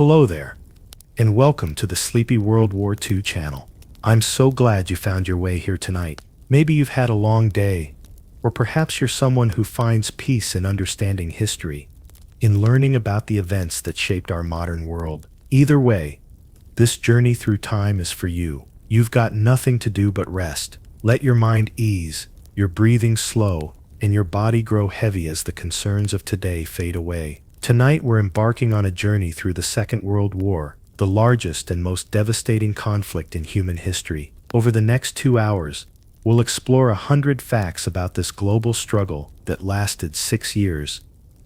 Hello there, and welcome to the Sleepy World War II channel. I'm so glad you found your way here tonight. Maybe you've had a long day, or perhaps you're someone who finds peace in understanding history, in learning about the events that shaped our modern world. Either way, this journey through time is for you. You've got nothing to do but rest. Let your mind ease, your breathing slow, and your body grow heavy as the concerns of today fade away. Tonight we're embarking on a journey through the Second World War, the largest and most devastating conflict in human history. Over the next 2 hours, we'll explore 100 facts about this global struggle that lasted 6 years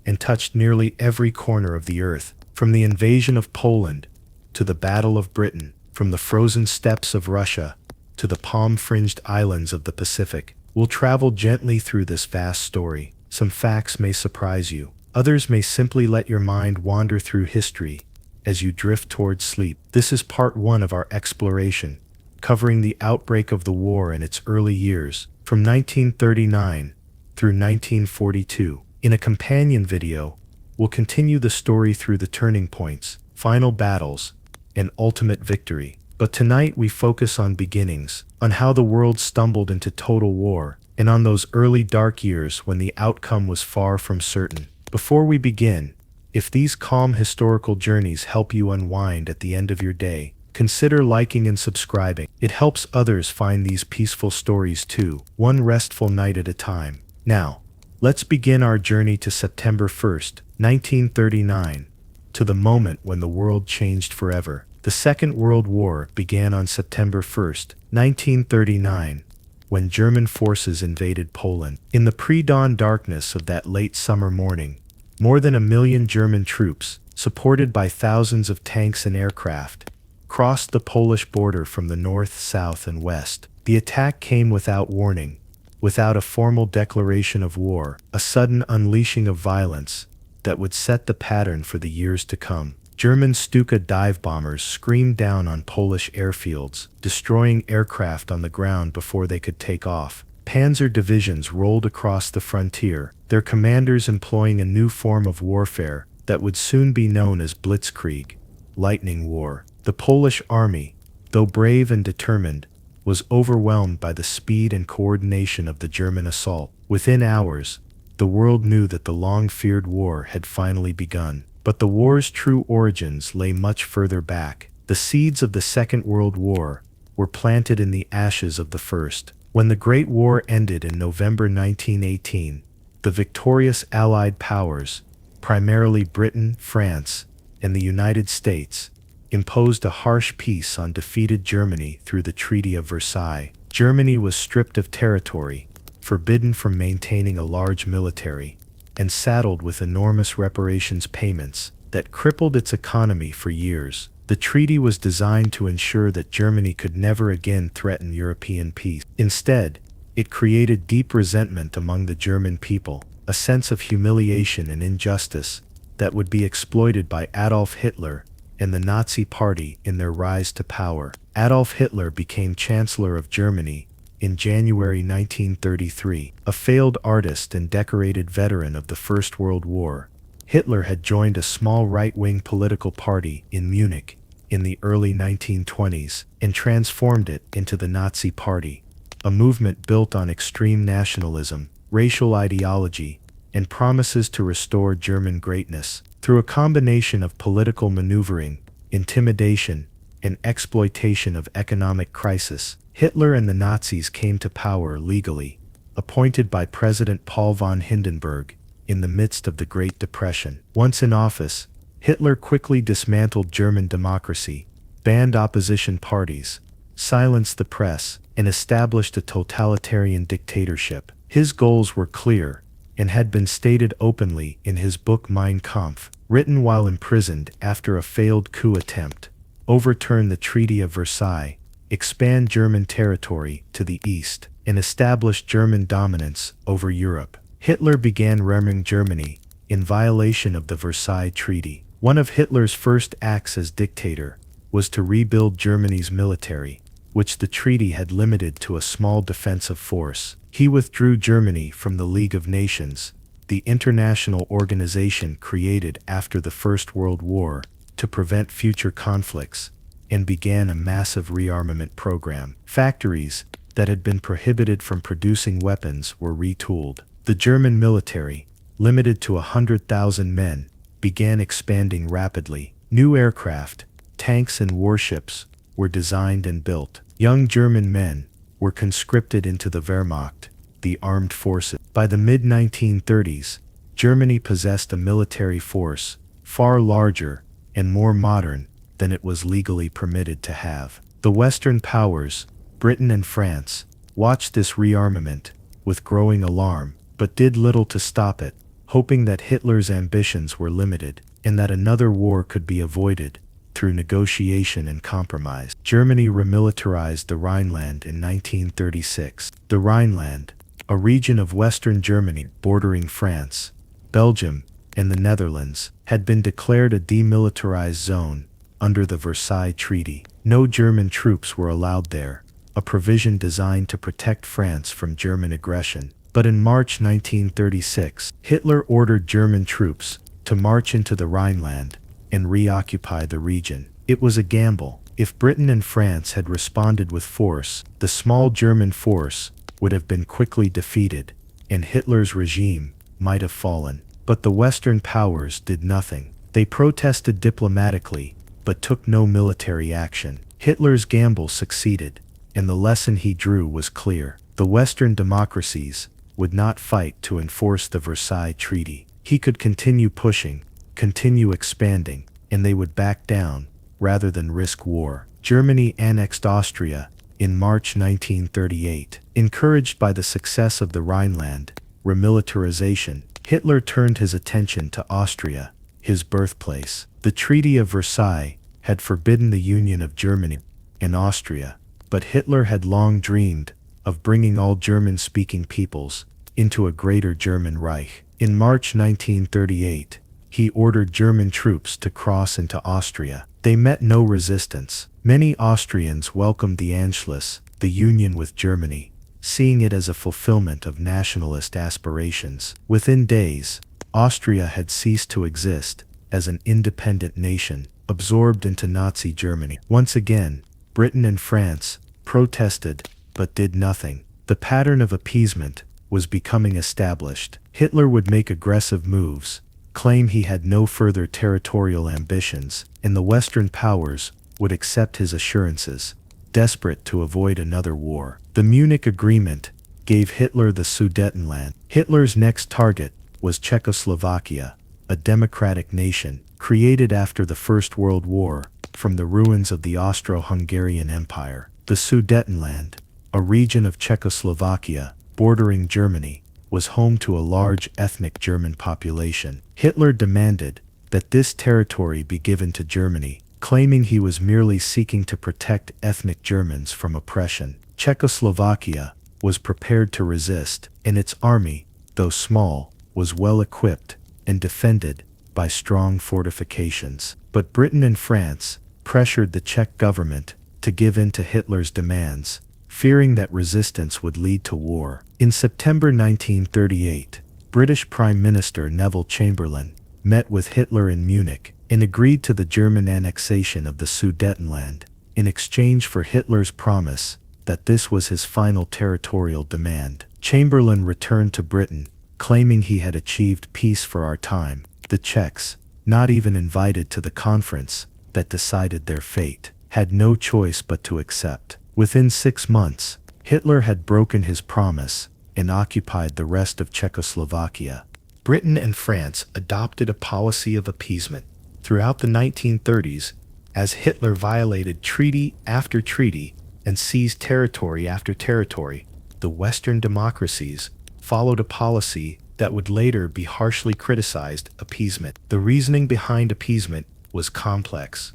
and touched nearly every corner of the earth, from the invasion of Poland to the Battle of Britain, from the frozen steppes of Russia to the palm-fringed islands of the Pacific. We'll travel gently through this vast story. Some facts may surprise you. Others may simply let your mind wander through history as you drift towards sleep. This is part 1 of our exploration, covering the outbreak of the war in its early years, from 1939 through 1942. In a companion video, we'll continue the story through the turning points, final battles, and ultimate victory. But tonight we focus on beginnings, on how the world stumbled into total war, and on those early dark years when the outcome was far from certain. Before we begin, if these calm historical journeys help you unwind at the end of your day, consider liking and subscribing. It helps others find these peaceful stories too, one restful night at a time. Now, let's begin our journey to September 1st, 1939, to the moment when the world changed forever. The Second World War began on September 1st, 1939, when German forces invaded Poland. In the pre-dawn darkness of that late summer morning, more than 1 million German troops, supported by thousands of tanks and aircraft, crossed the Polish border from the north, south, and west. The attack came without warning, without a formal declaration of war, a sudden unleashing of violence that would set the pattern for the years to come. German Stuka dive bombers screamed down on Polish airfields, destroying aircraft on the ground before they could take off. Panzer divisions rolled across the frontier, their commanders employing a new form of warfare that would soon be known as blitzkrieg, lightning war. The Polish army, though brave and determined, was overwhelmed by the speed and coordination of the German assault. Within hours, the world knew that the long-feared war had finally begun. But the war's true origins lay much further back. The seeds of the Second World War were planted in the ashes of the First. When the Great War ended in November 1918, the victorious Allied powers, primarily Britain, France, and the United States, imposed a harsh peace on defeated Germany through the Treaty of Versailles. Germany was stripped of territory, forbidden from maintaining a large military, and saddled with enormous reparations payments that crippled its economy for years. The treaty was designed to ensure that Germany could never again threaten European peace. Instead, it created deep resentment among the German people, a sense of humiliation and injustice that would be exploited by Adolf Hitler and the Nazi Party in their rise to power. Adolf Hitler became Chancellor of Germany in January 1933. A failed artist and decorated veteran of the First World War, Hitler had joined a small right-wing political party in Munich in the early 1920s and transformed it into the Nazi Party, a movement built on extreme nationalism, racial ideology, and promises to restore German greatness. Through a combination of political maneuvering, intimidation, and exploitation of economic crisis, Hitler and the Nazis came to power legally, appointed by President Paul von Hindenburg in the midst of the Great Depression. Once in office, Hitler quickly dismantled German democracy, banned opposition parties, silenced the press, and established a totalitarian dictatorship. His goals were clear and had been stated openly in his book Mein Kampf, written while imprisoned after a failed coup attempt: overturn the Treaty of Versailles, expand German territory to the east, and establish German dominance over Europe. Hitler began rearming Germany in violation of the Versailles Treaty. One of Hitler's first acts as dictator was to rebuild Germany's military, which the treaty had limited to a small defensive force. He withdrew Germany from the League of Nations, the international organization created after the First World War, to prevent future conflicts and began a massive rearmament program. Factories that had been prohibited from producing weapons were retooled. The German military, limited to 100,000 men, began expanding rapidly. New aircraft, tanks and warships were designed and built. Young German men were conscripted into the Wehrmacht, the armed forces. By the mid-1930s, Germany possessed a military force far larger and more modern than it was legally permitted to have. The Western powers, Britain and France, watched this rearmament with growing alarm, but did little to stop it, hoping that Hitler's ambitions were limited and that another war could be avoided through negotiation and compromise. Germany remilitarized the Rhineland in 1936. The Rhineland, a region of western Germany bordering France, Belgium, and the Netherlands, had been declared a demilitarized zone under the Versailles Treaty. No German troops were allowed there, a provision designed to protect France from German aggression. But in March 1936, Hitler ordered German troops to march into the Rhineland and reoccupy the region. It was a gamble. If Britain and France had responded with force, the small German force would have been quickly defeated, and Hitler's regime might have fallen. But the Western powers did nothing. They protested diplomatically, but took no military action. Hitler's gamble succeeded, and the lesson he drew was clear. The Western democracies would not fight to enforce the Versailles Treaty. He could continue pushing, continue expanding, and they would back down rather than risk war. Germany annexed Austria in March 1938. Encouraged by the success of the Rhineland remilitarization, Hitler turned his attention to Austria, his birthplace. The Treaty of Versailles had forbidden the union of Germany and Austria, but Hitler had long dreamed of bringing all German-speaking peoples into a greater German Reich. In March 1938, he ordered German troops to cross into Austria. They met no resistance. Many Austrians welcomed the Anschluss, the union with Germany, seeing it as a fulfillment of nationalist aspirations. Within days, Austria had ceased to exist as an independent nation, absorbed into Nazi Germany. Once again, Britain and France protested but did nothing. The pattern of appeasement was becoming established. Hitler would make aggressive moves, claim he had no further territorial ambitions, and the Western powers would accept his assurances, desperate to avoid another war. The Munich Agreement gave Hitler the Sudetenland. Hitler's next target was Czechoslovakia, a democratic nation created after the First World War from the ruins of the Austro-Hungarian Empire. The Sudetenland, a region of Czechoslovakia bordering Germany, was home to a large ethnic German population. Hitler demanded that this territory be given to Germany, claiming he was merely seeking to protect ethnic Germans from oppression. Czechoslovakia was prepared to resist, and its army, though small, was well equipped and defended by strong fortifications. But Britain and France pressured the Czech government to give in to Hitler's demands, fearing that resistance would lead to war. In September 1938, British Prime Minister Neville Chamberlain met with Hitler in Munich and agreed to the German annexation of the Sudetenland in exchange for Hitler's promise that this was his final territorial demand. Chamberlain returned to Britain, claiming he had achieved peace for our time. The Czechs, not even invited to the conference that decided their fate, had no choice but to accept. Within 6 months, Hitler had broken his promise and occupied the rest of Czechoslovakia. Britain and France adopted a policy of appeasement throughout the 1930s as Hitler violated treaty after treaty and seized territory after territory. The Western democracies followed a policy that would later be harshly criticized: appeasement. The reasoning behind appeasement was complex.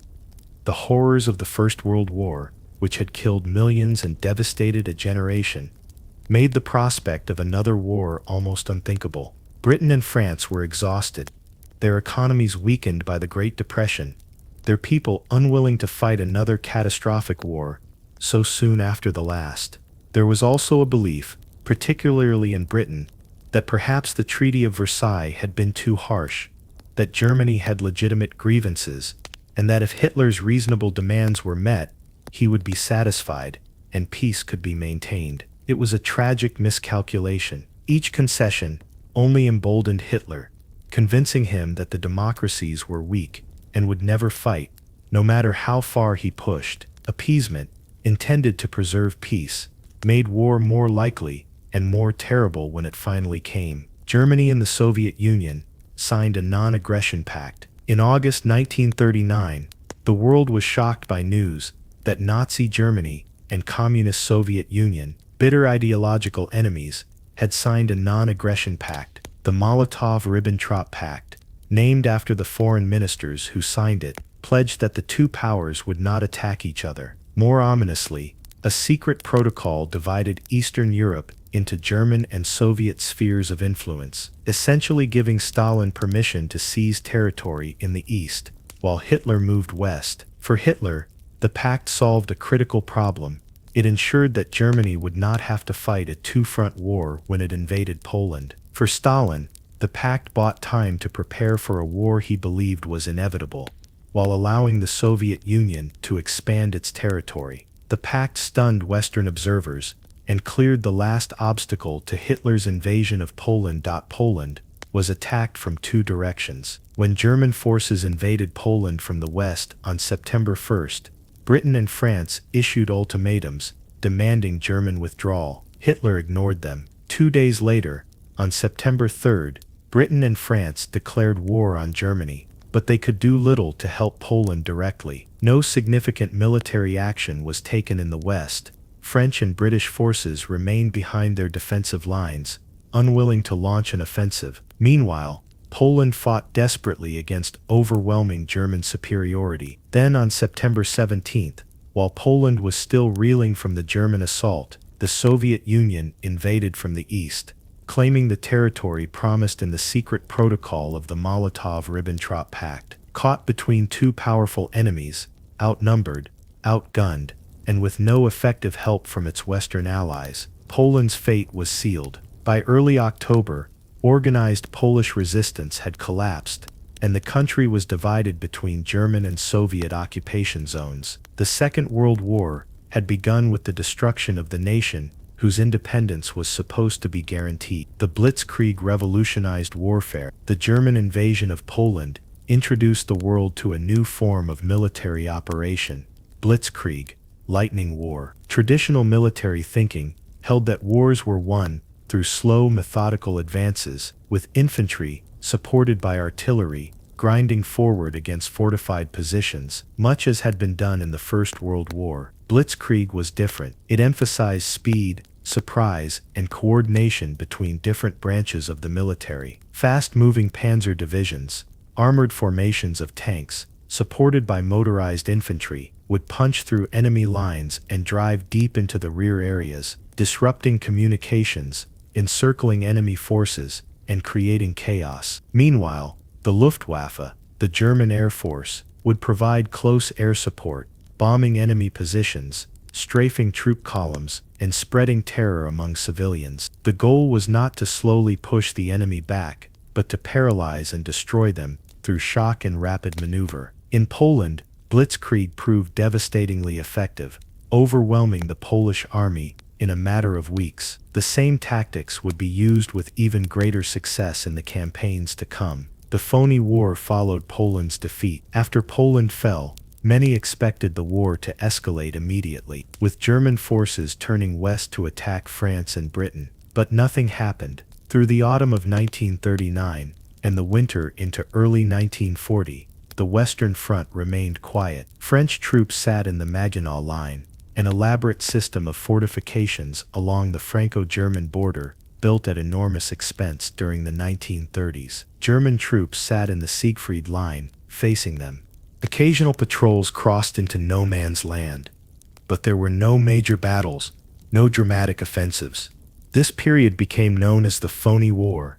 The horrors of the First World War, which had killed millions and devastated a generation, made the prospect of another war almost unthinkable. Britain and France were exhausted, their economies weakened by the Great Depression, their people unwilling to fight another catastrophic war so soon after the last. There was also a belief, particularly in Britain, that perhaps the Treaty of Versailles had been too harsh, that Germany had legitimate grievances, and that if Hitler's reasonable demands were met, he would be satisfied, and peace could be maintained. It was a tragic miscalculation. Each concession only emboldened Hitler, convincing him that the democracies were weak and would never fight, no matter how far he pushed. Appeasement, intended to preserve peace, made war more likely and more terrible when it finally came. Germany and the Soviet Union signed a non-aggression pact. In August 1939, the world was shocked by news that Nazi Germany and Communist Soviet Union, bitter ideological enemies, had signed a non-aggression pact, the Molotov-Ribbentrop Pact, named after the foreign ministers who signed it, pledged that the two powers would not attack each other. More ominously, a secret protocol divided Eastern Europe into German and Soviet spheres of influence, essentially giving Stalin permission to seize territory in the East, while Hitler moved west. For Hitler, the pact solved a critical problem. It ensured that Germany would not have to fight a two-front war when it invaded Poland. For Stalin, the pact bought time to prepare for a war he believed was inevitable, while allowing the Soviet Union to expand its territory. The pact stunned Western observers and cleared the last obstacle to Hitler's invasion of Poland. Poland was attacked from two directions. When German forces invaded Poland from the west on September 1st, Britain and France issued ultimatums demanding German withdrawal. Hitler ignored them. 2 days later, on September 3rd, Britain and France declared war on Germany, but they could do little to help Poland directly. No significant military action was taken in the West. French and British forces remained behind their defensive lines, unwilling to launch an offensive. Meanwhile, Poland fought desperately against overwhelming German superiority. Then on September 17th, while Poland was still reeling from the German assault, the Soviet Union invaded from the east, claiming the territory promised in the secret protocol of the Molotov-Ribbentrop Pact. Caught between two powerful enemies, outnumbered, outgunned, and with no effective help from its Western allies, Poland's fate was sealed. By early October, organized Polish resistance had collapsed, and the country was divided between German and Soviet occupation zones. The Second World War had begun with the destruction of the nation whose independence was supposed to be guaranteed. The blitzkrieg revolutionized warfare. The German invasion of Poland introduced the world to a new form of military operation, blitzkrieg, lightning war. Traditional military thinking held that wars were won through slow, methodical advances, with infantry, supported by artillery, grinding forward against fortified positions, much as had been done in the First World War. Blitzkrieg was different. It emphasized speed, surprise, and coordination between different branches of the military. Fast-moving panzer divisions, armored formations of tanks, supported by motorized infantry, would punch through enemy lines and drive deep into the rear areas, disrupting communications, encircling enemy forces, and creating chaos. Meanwhile, the Luftwaffe, the German Air Force, would provide close air support, bombing enemy positions, strafing troop columns, and spreading terror among civilians. The goal was not to slowly push the enemy back, but to paralyze and destroy them through shock and rapid maneuver. In Poland, blitzkrieg proved devastatingly effective, overwhelming the Polish army in a matter of weeks. The same tactics would be used with even greater success in the campaigns to come. The phony war followed Poland's defeat. After Poland fell, many expected the war to escalate immediately, with German forces turning west to attack France and Britain. But nothing happened. Through the autumn of 1939 and the winter into early 1940, the Western Front remained quiet. French troops sat in the Maginot Line, an elaborate system of fortifications along the Franco-German border, built at enormous expense during the 1930s. German troops sat in the Siegfried Line, facing them. Occasional patrols crossed into no man's land, but there were no major battles, no dramatic offensives. This period became known as the Phony War,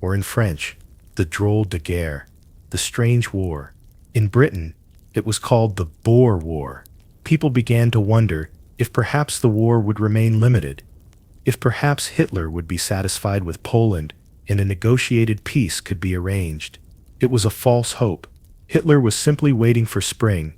or in French, the Drôle de Guerre, the Strange War. In Britain, it was called the Boer War. People began to wonder if perhaps the war would remain limited, if perhaps Hitler would be satisfied with Poland and a negotiated peace could be arranged. It was a false hope. Hitler was simply waiting for spring,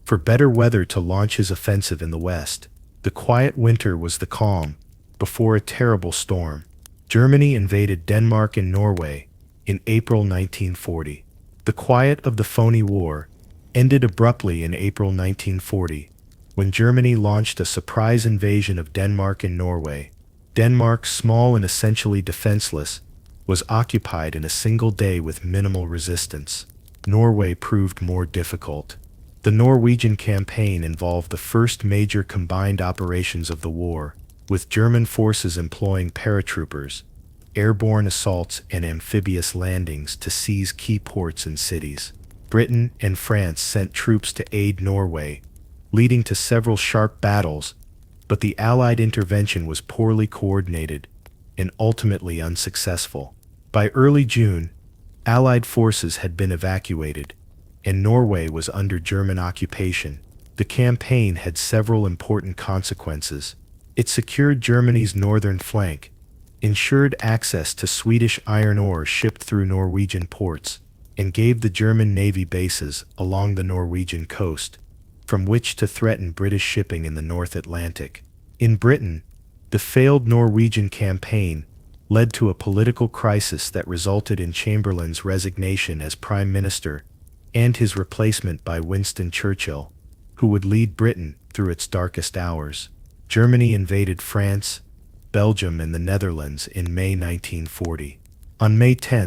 for better weather to launch his offensive in the west. The quiet winter was the calm before a terrible storm. Germany invaded Denmark and Norway in April 1940. The quiet of the phony war ended abruptly in April 1940, when Germany launched a surprise invasion of Denmark and Norway. Denmark, small and essentially defenseless, was occupied in a single day with minimal resistance. Norway proved more difficult. The Norwegian campaign involved the first major combined operations of the war, with German forces employing paratroopers, airborne assaults and amphibious landings to seize key ports and cities. Britain and France sent troops to aid Norway, leading to several sharp battles, but the Allied intervention was poorly coordinated and ultimately unsuccessful. By early June, Allied forces had been evacuated, and Norway was under German occupation. The campaign had several important consequences. It secured Germany's northern flank, ensured access to Swedish iron ore shipped through Norwegian ports, and gave the German Navy bases along the Norwegian coast, from which to threaten British shipping in the North Atlantic. In Britain, the failed Norwegian campaign led to a political crisis that resulted in Chamberlain's resignation as Prime Minister and his replacement by Winston Churchill, who would lead Britain through its darkest hours. Germany invaded France, Belgium, and the Netherlands in May 1940. On May 10,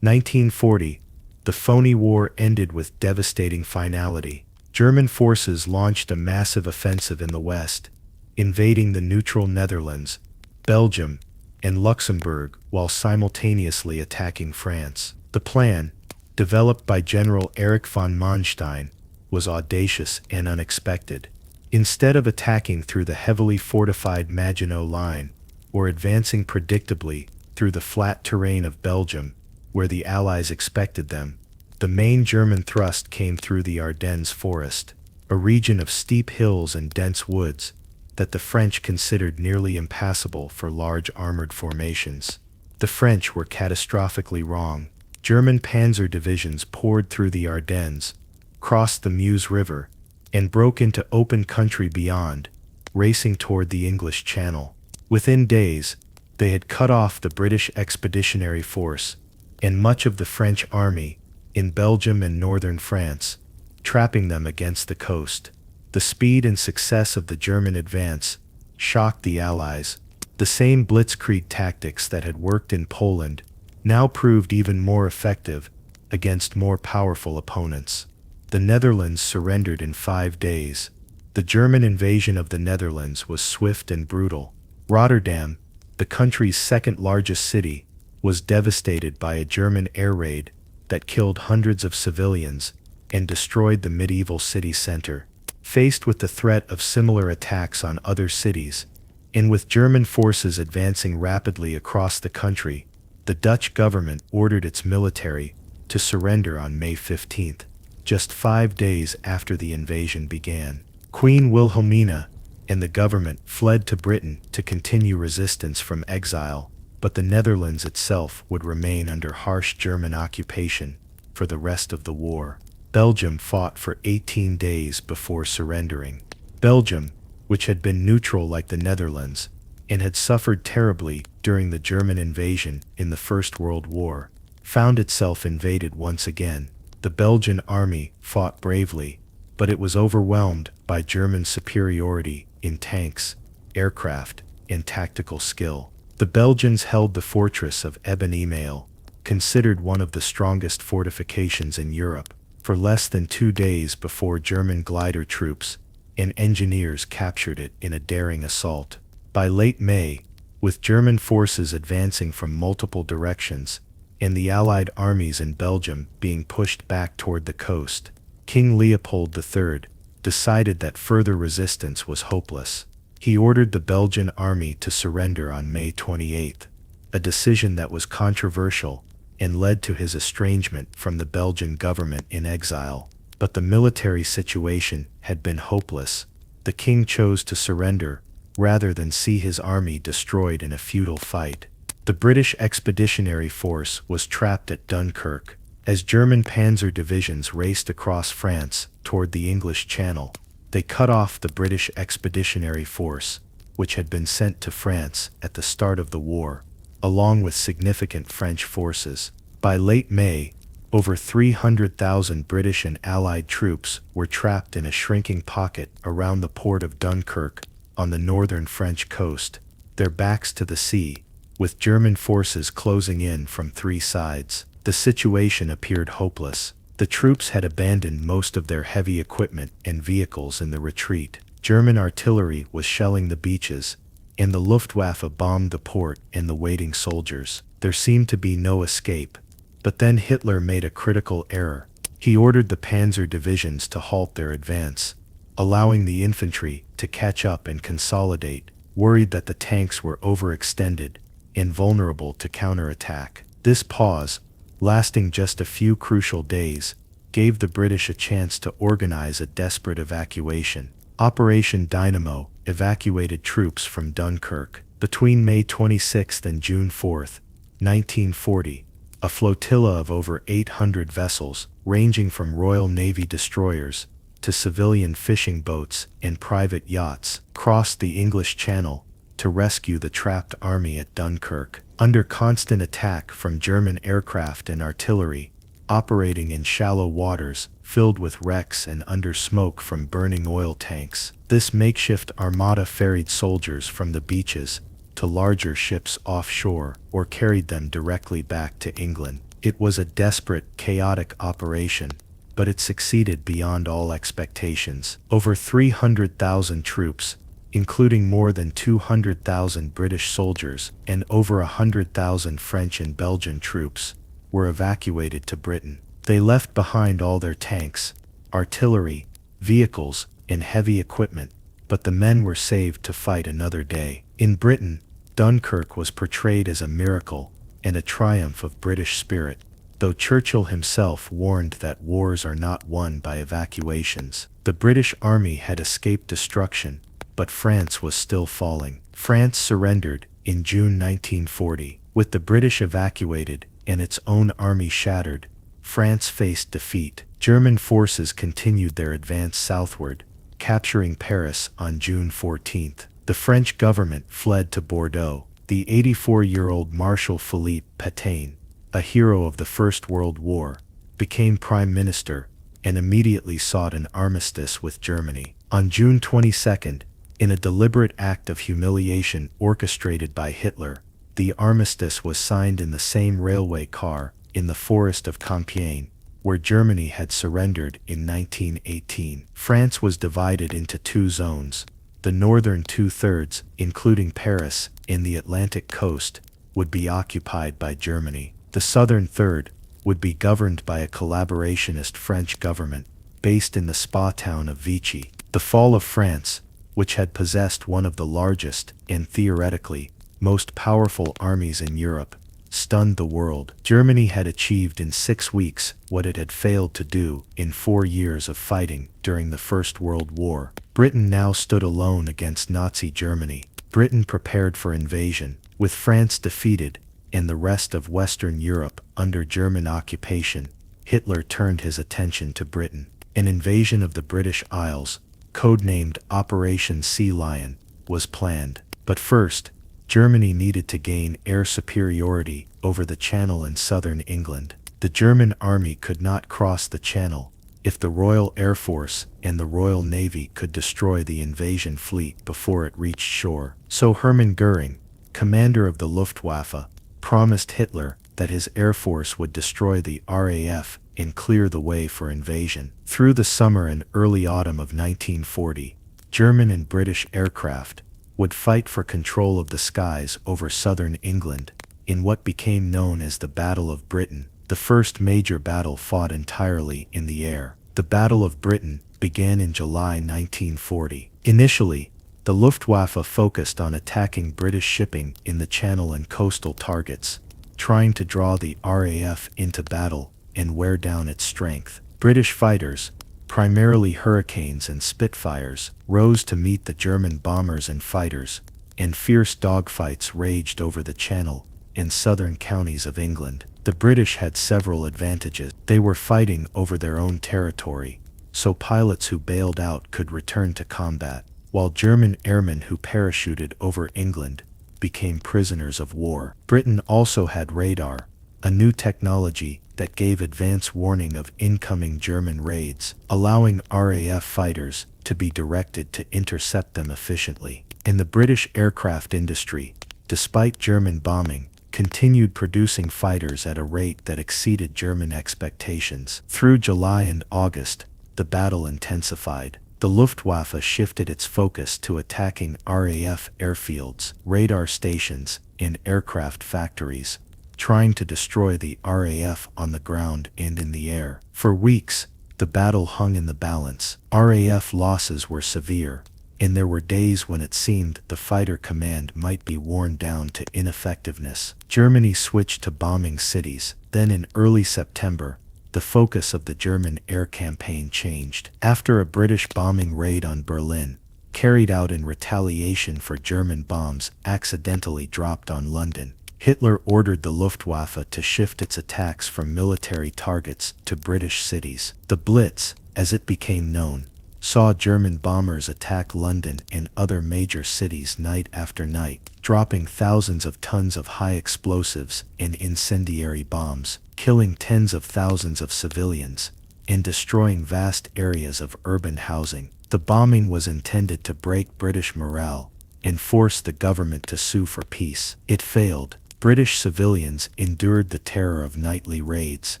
1940, the phony war ended with devastating finality. German forces launched a massive offensive in the west, invading the neutral Netherlands, Belgium, and Luxembourg while simultaneously attacking France. The plan, developed by General Erich von Manstein, was audacious and unexpected. Instead of attacking through the heavily fortified Maginot Line, or advancing predictably through the flat terrain of Belgium, where the Allies expected them, the main German thrust came through the Ardennes forest, a region of steep hills and dense woods that the French considered nearly impassable for large armored formations. The French were catastrophically wrong. German panzer divisions poured through the Ardennes, crossed the Meuse River, and broke into open country beyond, racing toward the English Channel. Within days, they had cut off the British Expeditionary Force and much of the French army in Belgium and northern France, trapping them against the coast. The speed and success of the German advance shocked the Allies. The same blitzkrieg tactics that had worked in Poland now proved even more effective against more powerful opponents. The Netherlands surrendered in 5 days. The German invasion of the Netherlands was swift and brutal. Rotterdam, the country's second-largest city, was devastated by a German air raid that killed hundreds of civilians and destroyed the medieval city center. Faced with the threat of similar attacks on other cities, and with German forces advancing rapidly across the country, the Dutch government ordered its military to surrender on May 15th, just 5 days after the invasion began. Queen Wilhelmina and the government fled to Britain to continue resistance from exile, but the Netherlands itself would remain under harsh German occupation for the rest of the war. Belgium fought for 18 days before surrendering. Belgium, which had been neutral like the Netherlands, and had suffered terribly during the German invasion in the First World War, found itself invaded once again. The Belgian army fought bravely, but it was overwhelmed by German superiority in tanks, aircraft, and tactical skill. The Belgians held the fortress of Eben-Emael, considered one of the strongest fortifications in Europe, for less than 2 days before German glider troops and engineers captured it in a daring assault. By late May, with German forces advancing from multiple directions, and the Allied armies in Belgium being pushed back toward the coast, King Leopold III decided that further resistance was hopeless. He ordered the Belgian army to surrender on May 28, a decision that was controversial and led to his estrangement from the Belgian government in exile. But the military situation had been hopeless. The king chose to surrender rather than see his army destroyed in a futile fight. The British Expeditionary Force was trapped at Dunkirk, As German panzer divisions raced across France toward the English Channel, they cut off the British Expeditionary Force, which had been sent to France at the start of the war, along with significant French forces. By late May, over 300,000 British and Allied troops were trapped in a shrinking pocket around the port of Dunkirk on the northern French coast, their backs to the sea, with German forces closing in from three sides. The situation appeared hopeless. The troops had abandoned most of their heavy equipment and vehicles in the retreat. German artillery was shelling the beaches, and the Luftwaffe bombed the port and the waiting soldiers. There seemed to be no escape. But then Hitler made a critical error. He ordered the panzer divisions to halt their advance, allowing the infantry to catch up and consolidate, worried that the tanks were overextended and vulnerable to counterattack. This pause, lasting just a few crucial days, gave the British a chance to organize a desperate evacuation. Operation Dynamo evacuated troops from Dunkirk. Between May 26 and June 4, 1940, a flotilla of over 800 vessels, ranging from Royal Navy destroyers to civilian fishing boats and private yachts, crossed the English Channel to rescue the trapped army at Dunkirk. Under constant attack from German aircraft and artillery, operating in shallow waters filled with wrecks and under smoke from burning oil tanks, this makeshift armada ferried soldiers from the beaches to larger ships offshore or carried them directly back to England. It was a desperate, chaotic operation, but it succeeded beyond all expectations. Over 300,000 troops, including more than 200,000 British soldiers and over 100,000 French and Belgian troops, were evacuated to Britain. They left behind all their tanks, artillery, vehicles, and heavy equipment, but the men were saved to fight another day. In Britain, Dunkirk was portrayed as a miracle and a triumph of British spirit, though Churchill himself warned that wars are not won by evacuations. The British army had escaped destruction, but France was still falling. France surrendered in June 1940. With the British evacuated and its own army shattered, France faced defeat. German forces continued their advance southward, capturing Paris on June 14th. The French government fled to Bordeaux. The 84-year-old Marshal Philippe Pétain, a hero of the First World War, became prime minister and immediately sought an armistice with Germany. On June 22nd, in a deliberate act of humiliation orchestrated by Hitler, the armistice was signed in the same railway car in the forest of Compiègne, where Germany had surrendered in 1918. France was divided into two zones. The northern two-thirds, including Paris and the Atlantic coast, would be occupied by Germany. The southern third would be governed by a collaborationist French government based in the spa town of Vichy. The fall of France, which had possessed one of the largest and theoretically most powerful armies in Europe, stunned the world. Germany had achieved in 6 weeks what it had failed to do in 4 years of fighting during the First World War. Britain now stood alone against Nazi Germany. Britain prepared for invasion, with France defeated and the rest of Western Europe under German occupation. Hitler turned his attention to Britain. An invasion of the British Isles, codenamed Operation Sea Lion, was planned. But first, Germany needed to gain air superiority over the Channel in southern England. The German army could not cross the Channel if the Royal Air Force and the Royal Navy could destroy the invasion fleet before it reached shore. So Hermann Göring, commander of the Luftwaffe, promised Hitler that his air force would destroy the RAF and clear the way for invasion. Through the summer and early autumn of 1940, German and British aircraft would fight for control of the skies over southern England in what became known as the Battle of Britain, the first major battle fought entirely in the air. The Battle of Britain began in July 1940. Initially, the Luftwaffe focused on attacking British shipping in the Channel and coastal targets, trying to draw the RAF into battle and wear down its strength. British fighters, primarily Hurricanes and Spitfires, rose to meet the German bombers and fighters, and fierce dogfights raged over the Channel and southern counties of England. The British had several advantages. They were fighting over their own territory, so pilots who bailed out could return to combat, while German airmen who parachuted over England became prisoners of war. Britain also had radar, a new technology that gave advance warning of incoming German raids, allowing RAF fighters to be directed to intercept them efficiently. In the British aircraft industry, despite German bombing, continued producing fighters at a rate that exceeded German expectations. Through July and August, the battle intensified. The Luftwaffe shifted its focus to attacking RAF airfields, radar stations, and aircraft factories, trying to destroy the RAF on the ground and in the air. For weeks, the battle hung in the balance. RAF losses were severe, and there were days when it seemed the fighter command might be worn down to ineffectiveness. Germany switched to bombing cities. Then in early September, the focus of the German air campaign changed. After a British bombing raid on Berlin, carried out in retaliation for German bombs accidentally dropped on London, Hitler ordered the Luftwaffe to shift its attacks from military targets to British cities. The Blitz, as it became known, saw German bombers attack London and other major cities night after night, dropping thousands of tons of high explosives and incendiary bombs, killing tens of thousands of civilians, and destroying vast areas of urban housing. The bombing was intended to break British morale and force the government to sue for peace. It failed. British civilians endured the terror of nightly raids,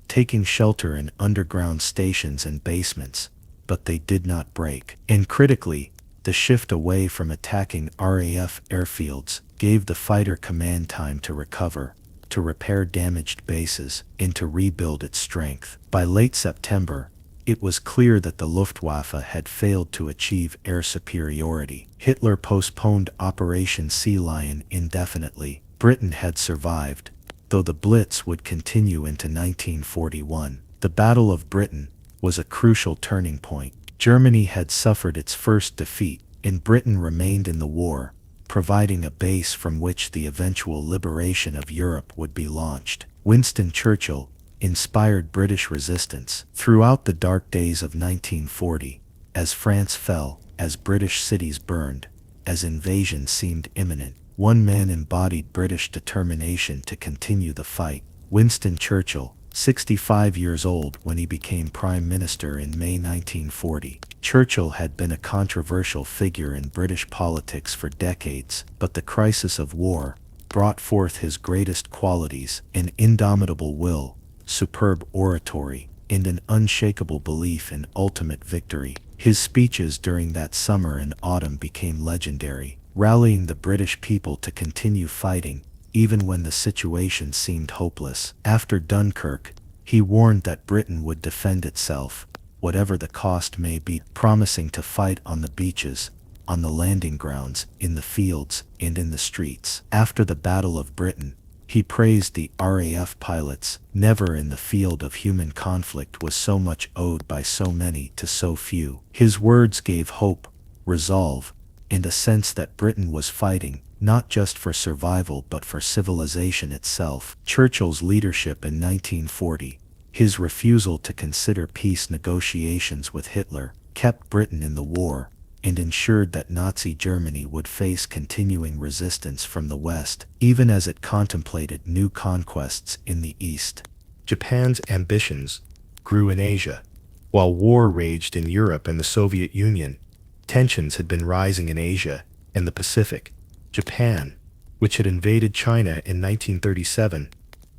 taking shelter in underground stations and basements, but they did not break. And critically, the shift away from attacking RAF airfields gave the fighter command time to recover, to repair damaged bases, and to rebuild its strength. By late September, it was clear that the Luftwaffe had failed to achieve air superiority. Hitler postponed Operation Sea Lion indefinitely. Britain had survived, though the Blitz would continue into 1941. The Battle of Britain was a crucial turning point. Germany had suffered its first defeat, and Britain remained in the war, providing a base from which the eventual liberation of Europe would be launched. Winston Churchill inspired British resistance. Throughout the dark days of 1940, as France fell, as British cities burned, as invasion seemed imminent, one man embodied British determination to continue the fight: Winston Churchill, 65 years old when he became Prime Minister in May 1940. Churchill had been a controversial figure in British politics for decades, but the crisis of war brought forth his greatest qualities: an indomitable will, superb oratory, and an unshakable belief in ultimate victory. His speeches during that summer and autumn became legendary, rallying the British people to continue fighting, even when the situation seemed hopeless. After Dunkirk, he warned that Britain would defend itself, whatever the cost may be, promising to fight on the beaches, on the landing grounds, in the fields, and in the streets. After the Battle of Britain, he praised the RAF pilots. Never in the field of human conflict was so much owed by so many to so few. His words gave hope, resolve, and a sense that Britain was fighting, not just for survival but for civilization itself. Churchill's leadership in 1940, his refusal to consider peace negotiations with Hitler, kept Britain in the war, and ensured that Nazi Germany would face continuing resistance from the West, even as it contemplated new conquests in the East. Japan's ambitions grew in Asia. While war raged in Europe and the Soviet Union, tensions had been rising in Asia and the Pacific. Japan, which had invaded China in 1937,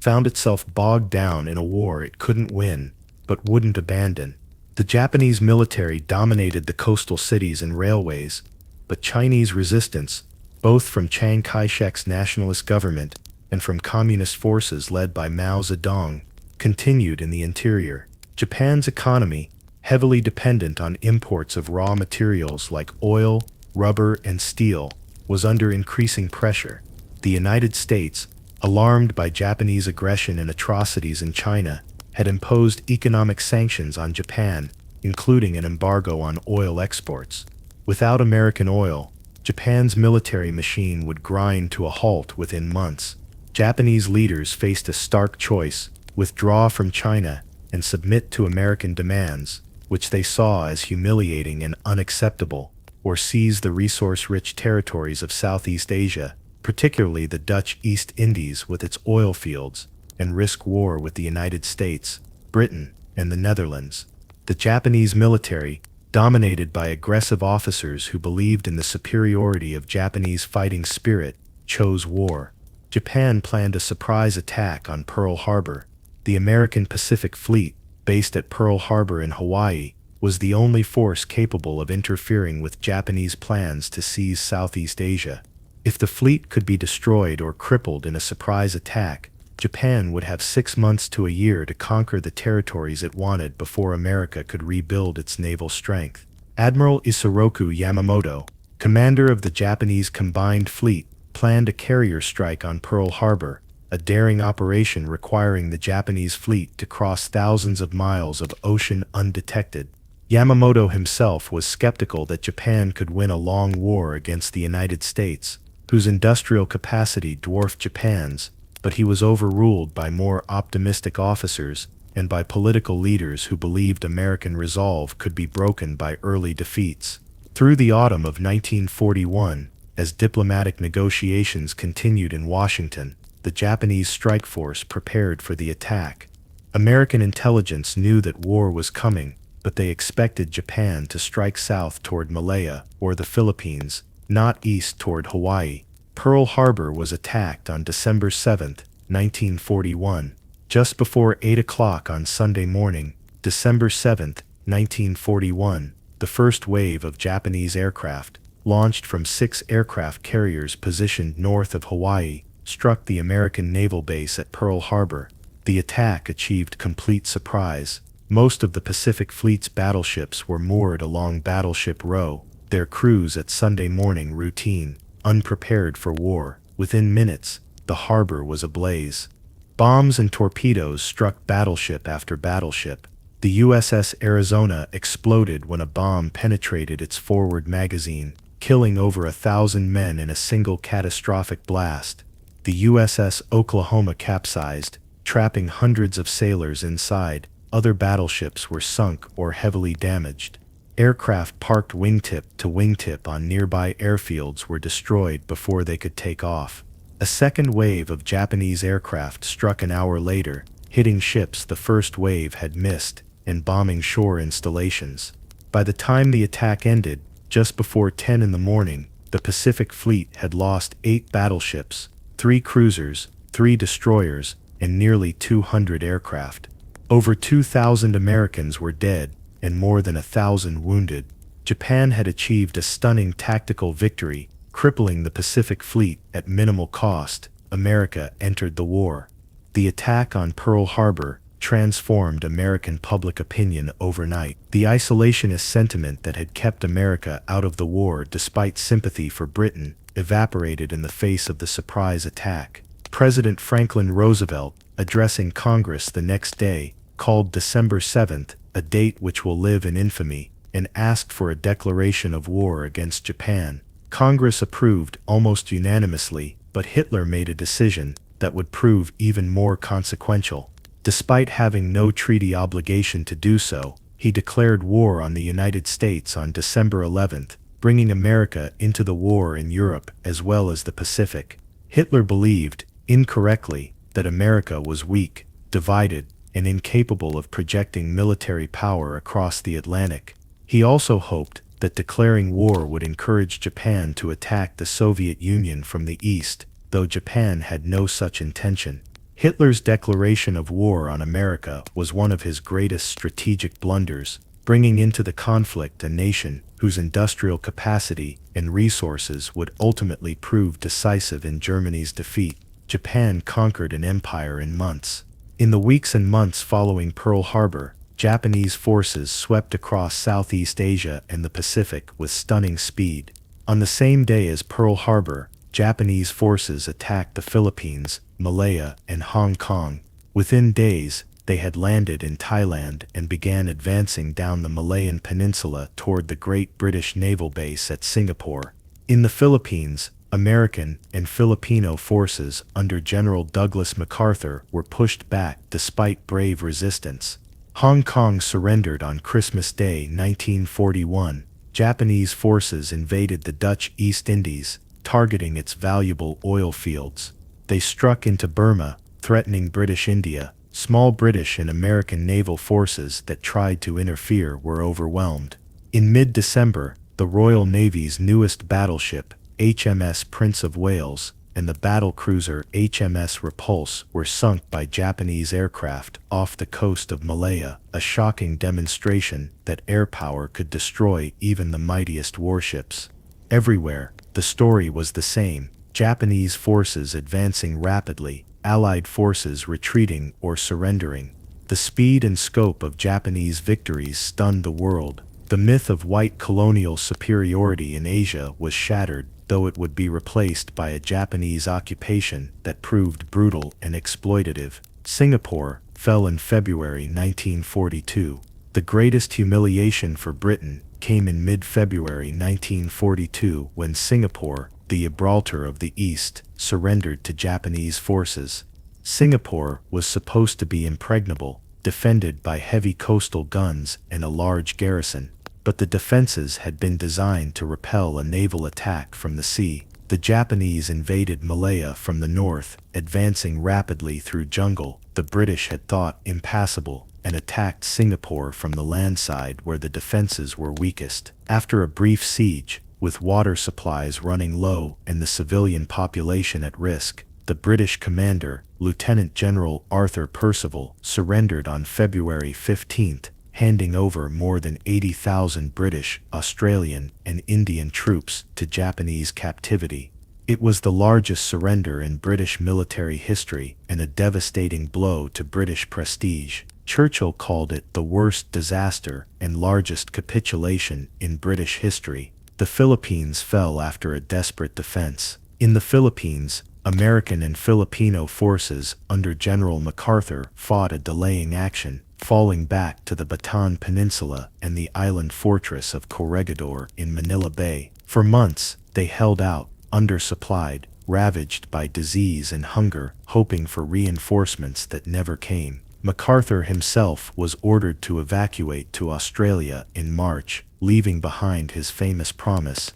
found itself bogged down in a war it couldn't win, but wouldn't abandon. The Japanese military dominated the coastal cities and railways, but Chinese resistance, both from Chiang Kai-shek's nationalist government and from communist forces led by Mao Zedong, continued in the interior. Japan's economy, heavily dependent on imports of raw materials like oil, rubber, and steel, was under increasing pressure. The United States, alarmed by Japanese aggression and atrocities in China, had imposed economic sanctions on Japan, including an embargo on oil exports. Without American oil, Japan's military machine would grind to a halt within months. Japanese leaders faced a stark choice: withdraw from China and submit to American demands, which they saw as humiliating and unacceptable, or seize the resource-rich territories of Southeast Asia, particularly the Dutch East Indies with its oil fields, and risk war with the United States, Britain, and the Netherlands. The Japanese military, dominated by aggressive officers who believed in the superiority of Japanese fighting spirit, chose war. Japan planned a surprise attack on Pearl Harbor. The American Pacific Fleet, based at Pearl Harbor in Hawaii, was the only force capable of interfering with Japanese plans to seize Southeast Asia. If the fleet could be destroyed or crippled in a surprise attack, Japan would have 6 months to a year to conquer the territories it wanted before America could rebuild its naval strength. Admiral Isoroku Yamamoto, commander of the Japanese Combined Fleet, planned a carrier strike on Pearl Harbor, a daring operation requiring the Japanese fleet to cross thousands of miles of ocean undetected. Yamamoto himself was skeptical that Japan could win a long war against the United States, whose industrial capacity dwarfed Japan's, but he was overruled by more optimistic officers and by political leaders who believed American resolve could be broken by early defeats. Through the autumn of 1941, as diplomatic negotiations continued in Washington, the Japanese strike force prepared for the attack. American intelligence knew that war was coming, but they expected Japan to strike south toward Malaya or the Philippines, not east toward Hawaii. Pearl Harbor was attacked on December 7, 1941, just before 8 o'clock on Sunday morning, December 7, 1941. The first wave of Japanese aircraft, launched from 6 aircraft carriers positioned north of Hawaii, struck the American naval base at Pearl Harbor. The attack achieved complete surprise. Most of the Pacific Fleet's battleships were moored along Battleship Row, their crews at Sunday morning routine, unprepared for war. Within minutes, the harbor was ablaze. Bombs and torpedoes struck battleship after battleship. The USS Arizona exploded when a bomb penetrated its forward magazine, killing over 1,000 men in a single catastrophic blast. The USS Oklahoma capsized, trapping hundreds of sailors inside. Other battleships were sunk or heavily damaged. Aircraft parked wingtip to wingtip on nearby airfields were destroyed before they could take off. A second wave of Japanese aircraft struck an hour later, hitting ships the first wave had missed and bombing shore installations. By the time the attack ended, just before 10 in the morning, the Pacific Fleet had lost 8 battleships, 3 cruisers, 3 destroyers, and nearly 200 aircraft. Over 2,000 Americans were dead, and more than 1,000 wounded. Japan had achieved a stunning tactical victory, crippling the Pacific Fleet at minimal cost. America entered the war. The attack on Pearl Harbor transformed American public opinion overnight. The isolationist sentiment that had kept America out of the war despite sympathy for Britain evaporated in the face of the surprise attack. President Franklin Roosevelt, addressing Congress the next day, called December 7th, a date which will live in infamy, and asked for a declaration of war against Japan. Congress approved almost unanimously, but Hitler made a decision that would prove even more consequential. Despite having no treaty obligation to do so, he declared war on the United States on December 11th, bringing America into the war in Europe as well as the Pacific. Hitler believed, incorrectly, that America was weak, divided, and incapable of projecting military power across the Atlantic. He also hoped that declaring war would encourage Japan to attack the Soviet Union from the east, though Japan had no such intention. Hitler's declaration of war on America was one of his greatest strategic blunders, bringing into the conflict a nation whose industrial capacity and resources would ultimately prove decisive in Germany's defeat. Japan conquered an empire in months. In the weeks and months following Pearl Harbor, Japanese forces swept across Southeast Asia and the Pacific with stunning speed. On the same day as Pearl Harbor, Japanese forces attacked the Philippines, Malaya, and Hong Kong. Within days, they had landed in Thailand and began advancing down the Malayan Peninsula toward the Great British Naval Base at Singapore. In the Philippines, American and Filipino forces under General Douglas MacArthur were pushed back despite brave resistance. Hong Kong surrendered on Christmas Day 1941. Japanese forces invaded the Dutch East Indies, targeting its valuable oil fields. They struck into Burma, threatening British India. Small British and American naval forces that tried to interfere were overwhelmed. In mid-December, the Royal Navy's newest battleship, HMS Prince of Wales, and the battlecruiser HMS Repulse were sunk by Japanese aircraft off the coast of Malaya, a shocking demonstration that air power could destroy even the mightiest warships. Everywhere, the story was the same: Japanese forces advancing rapidly, Allied forces retreating or surrendering. The speed and scope of Japanese victories stunned the world. The myth of white colonial superiority in Asia was shattered, though it would be replaced by a Japanese occupation that proved brutal and exploitative. Singapore fell in February 1942. The greatest humiliation for Britain came in mid-February 1942 when Singapore, the Gibraltar of the East, surrendered to Japanese forces. Singapore was supposed to be impregnable, defended by heavy coastal guns and a large garrison. But the defenses had been designed to repel a naval attack from the sea. The Japanese invaded Malaya from the north, advancing rapidly through jungle the British had thought impassable, and attacked Singapore from the land side where the defenses were weakest. After a brief siege, with water supplies running low and the civilian population at risk, the British commander, Lieutenant General Arthur Percival, surrendered on February 15, handing over more than 80,000 British, Australian, and Indian troops to Japanese captivity. It was the largest surrender in British military history and a devastating blow to British prestige. Churchill called it the worst disaster and largest capitulation in British history. The Philippines fell after a desperate defense. In the Philippines, American and Filipino forces under General MacArthur fought a delaying action, falling back to the Bataan Peninsula and the island fortress of Corregidor in Manila Bay. For months, they held out, undersupplied, ravaged by disease and hunger, hoping for reinforcements that never came. MacArthur himself was ordered to evacuate to Australia in March, leaving behind his famous promise,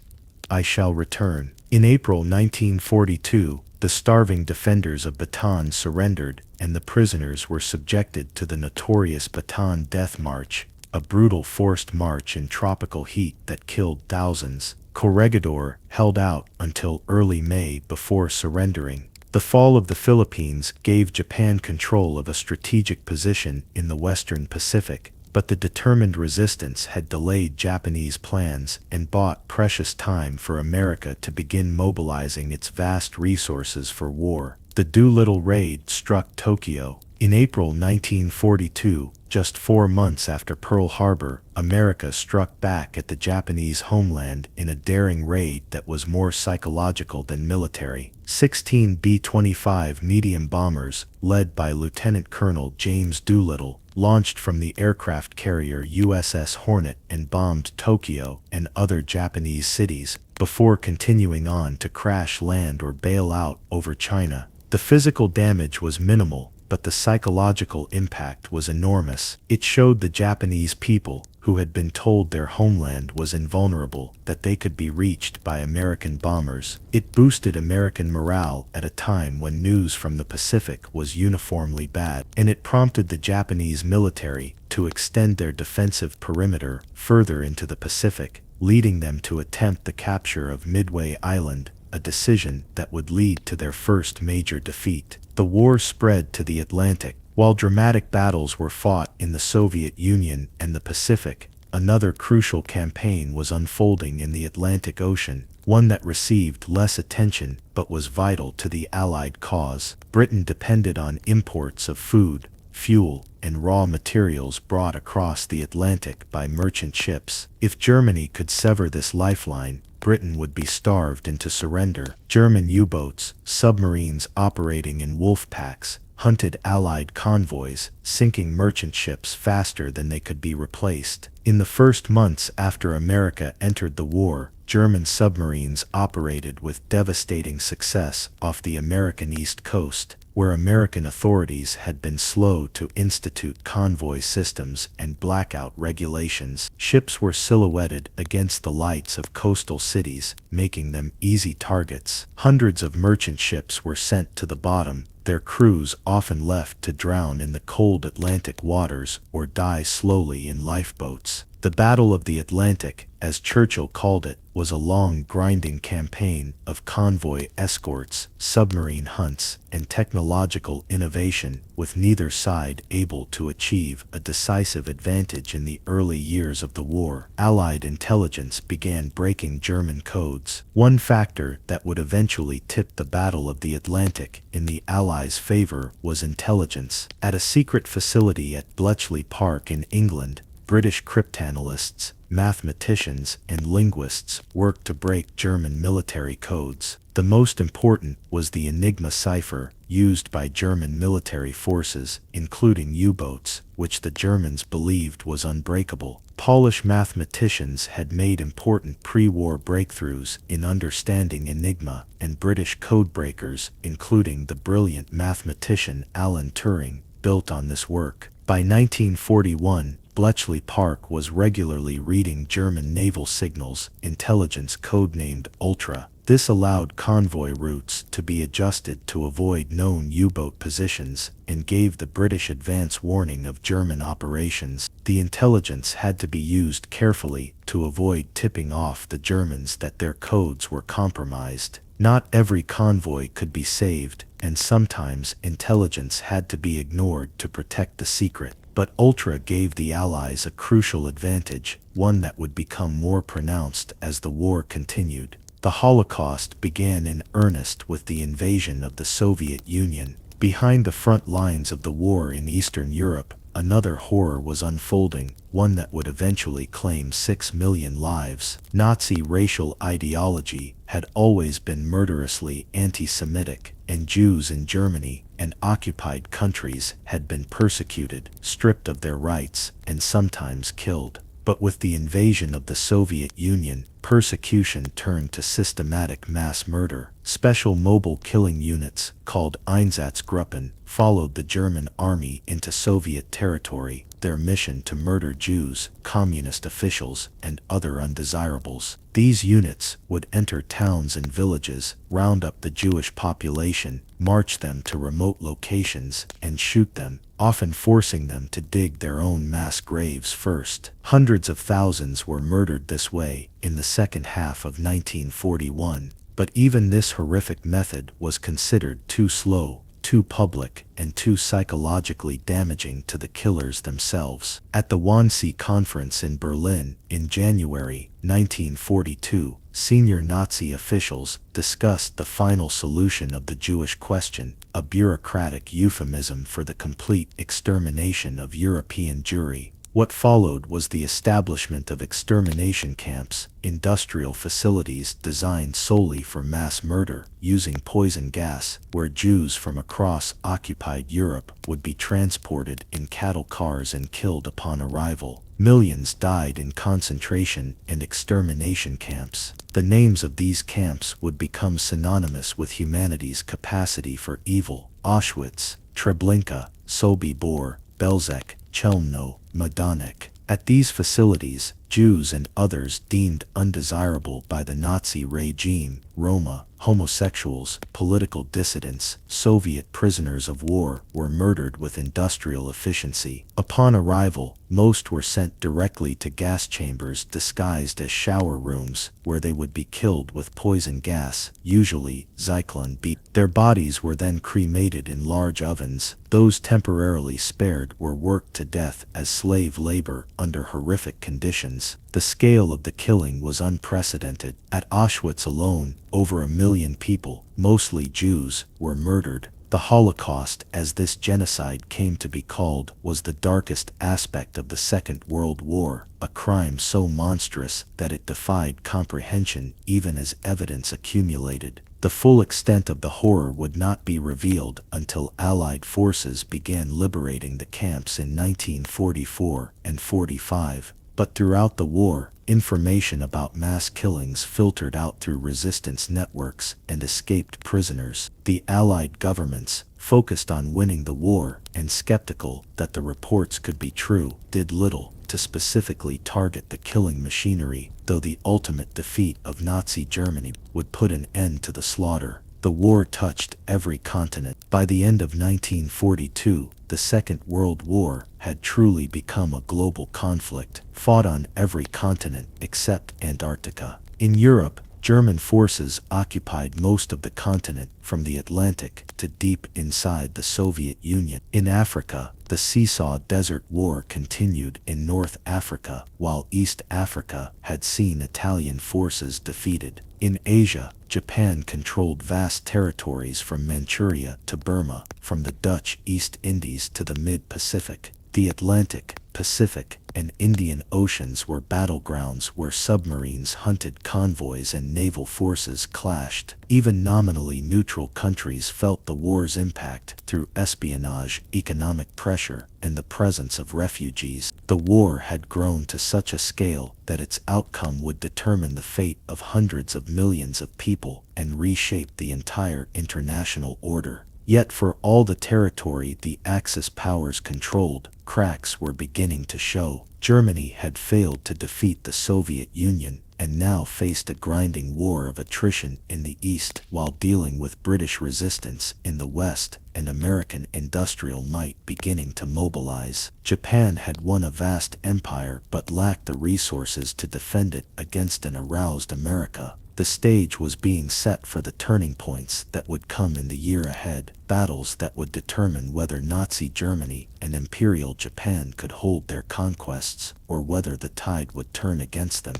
"I shall return." In April 1942, the starving defenders of Bataan surrendered, and the prisoners were subjected to the notorious Bataan Death March, a brutal forced march in tropical heat that killed thousands. Corregidor held out until early May before surrendering. The fall of the Philippines gave Japan control of a strategic position in the Western Pacific, but the determined resistance had delayed Japanese plans and bought precious time for America to begin mobilizing its vast resources for war. The Doolittle raid struck Tokyo. In April 1942, just 4 months after Pearl Harbor, America struck back at the Japanese homeland in a daring raid that was more psychological than military. 16 B-25 medium bombers, led by Lieutenant Colonel James Doolittle, launched from the aircraft carrier USS Hornet and bombed Tokyo and other Japanese cities, before continuing on to crash land or bail out over China. The physical damage was minimal, but the psychological impact was enormous. It showed the Japanese people, who had been told their homeland was invulnerable, that they could be reached by American bombers. It boosted American morale at a time when news from the Pacific was uniformly bad, and it prompted the Japanese military to extend their defensive perimeter further into the Pacific, leading them to attempt the capture of Midway Island, a decision that would lead to their first major defeat. The war spread to the Atlantic. While dramatic battles were fought in the Soviet Union and the Pacific, another crucial campaign was unfolding in the Atlantic Ocean, one that received less attention but was vital to the Allied cause. Britain depended on imports of food, fuel, and raw materials brought across the Atlantic by merchant ships. If Germany could sever this lifeline, Britain would be starved into surrender. German U-boats, submarines operating in wolf packs, hunted Allied convoys, sinking merchant ships faster than they could be replaced. In the first months after America entered the war, German submarines operated with devastating success off the American East Coast. where American authorities had been slow to institute convoy systems and blackout regulations. Ships were silhouetted against the lights of coastal cities, making them easy targets. Hundreds of merchant ships were sent to the bottom, their crews often left to drown in the cold Atlantic waters or die slowly in lifeboats. The Battle of the Atlantic, as Churchill called it, was a long, grinding campaign of convoy escorts, submarine hunts, and technological innovation, with neither side able to achieve a decisive advantage. In the early years of the war, Allied intelligence began breaking German codes. One factor that would eventually tip the Battle of the Atlantic in the Allies' favor was intelligence. At a secret facility at Bletchley Park in England, British cryptanalysts, mathematicians, and linguists worked to break German military codes. The most important was the Enigma cipher, used by German military forces, including U-boats, which the Germans believed was unbreakable. Polish mathematicians had made important pre-war breakthroughs in understanding Enigma, and British codebreakers, including the brilliant mathematician Alan Turing, built on this work. By 1941, Bletchley Park was regularly reading German naval signals, intelligence codenamed Ultra. This allowed convoy routes to be adjusted to avoid known U-boat positions and gave the British advance warning of German operations. The intelligence had to be used carefully to avoid tipping off the Germans that their codes were compromised. Not every convoy could be saved, and sometimes intelligence had to be ignored to protect the secret. But Ultra gave the Allies a crucial advantage, one that would become more pronounced as the war continued. The Holocaust began in earnest with the invasion of the Soviet Union. Behind the front lines of the war in Eastern Europe, another horror was unfolding, one that would eventually claim 6 million lives. Nazi racial ideology had always been murderously anti-Semitic, and Jews in Germany and occupied countries had been persecuted, stripped of their rights, and sometimes killed. But with the invasion of the Soviet Union, persecution turned to systematic mass murder. Special mobile killing units, called Einsatzgruppen, followed the German army into Soviet territory, their mission to murder Jews, communist officials, and other undesirables. These units would enter towns and villages, round up the Jewish population, march them to remote locations, and shoot them, often forcing them to dig their own mass graves first. Hundreds of thousands were murdered this way in the second half of 1941, but even this horrific method was considered too slow, too public, and too psychologically damaging to the killers themselves. At the Wannsee Conference in Berlin in January 1942, senior Nazi officials discussed the final solution of the Jewish question, a bureaucratic euphemism for the complete extermination of European Jewry. What followed was the establishment of extermination camps, industrial facilities designed solely for mass murder, using poison gas, where Jews from across occupied Europe would be transported in cattle cars and killed upon arrival. Millions died in concentration and extermination camps. The names of these camps would become synonymous with humanity's capacity for evil: Auschwitz, Treblinka, Sobibor, Belzec, Chelmno, Majdanek. At these facilities, Jews and others deemed undesirable by the Nazi regime, Roma, homosexuals, political dissidents, Soviet prisoners of war, were murdered with industrial efficiency. Upon arrival, most were sent directly to gas chambers disguised as shower rooms, where they would be killed with poison gas, usually Zyklon B. Their bodies were then cremated in large ovens. Those temporarily spared were worked to death as slave labor under horrific conditions. The scale of the killing was unprecedented. At Auschwitz alone, over 1 million people, mostly Jews, were murdered. The Holocaust, as this genocide came to be called, was the darkest aspect of the Second World War, a crime so monstrous that it defied comprehension even as evidence accumulated. The full extent of the horror would not be revealed until Allied forces began liberating the camps in 1944 and 45. But throughout the war, information about mass killings filtered out through resistance networks and escaped prisoners. The Allied governments, focused on winning the war and skeptical that the reports could be true, did little to specifically target the killing machinery, though the ultimate defeat of Nazi Germany would put an end to the slaughter. The war touched every continent. By the end of 1942, the Second World War had truly become a global conflict, fought on every continent except Antarctica. In Europe, German forces occupied most of the continent from the Atlantic to deep inside the Soviet Union. In Africa, the Seesaw Desert War continued in North Africa, while East Africa had seen Italian forces defeated. In Asia, Japan controlled vast territories from Manchuria to Burma, from the Dutch East Indies to the mid-Pacific. The Atlantic, Pacific, and Indian Oceans were battlegrounds where submarines hunted convoys and naval forces clashed. Even nominally neutral countries felt the war's impact through espionage, economic pressure, and the presence of refugees. The war had grown to such a scale that its outcome would determine the fate of hundreds of millions of people and reshape the entire international order. Yet for all the territory the Axis powers controlled, cracks were beginning to show. Germany had failed to defeat the Soviet Union and now faced a grinding war of attrition in the East, while dealing with British resistance in the West and American industrial might beginning to mobilize. Japan had won a vast empire but lacked the resources to defend it against an aroused America. The stage was being set for the turning points that would come in the year ahead, battles that would determine whether Nazi Germany and Imperial Japan could hold their conquests, or whether the tide would turn against them.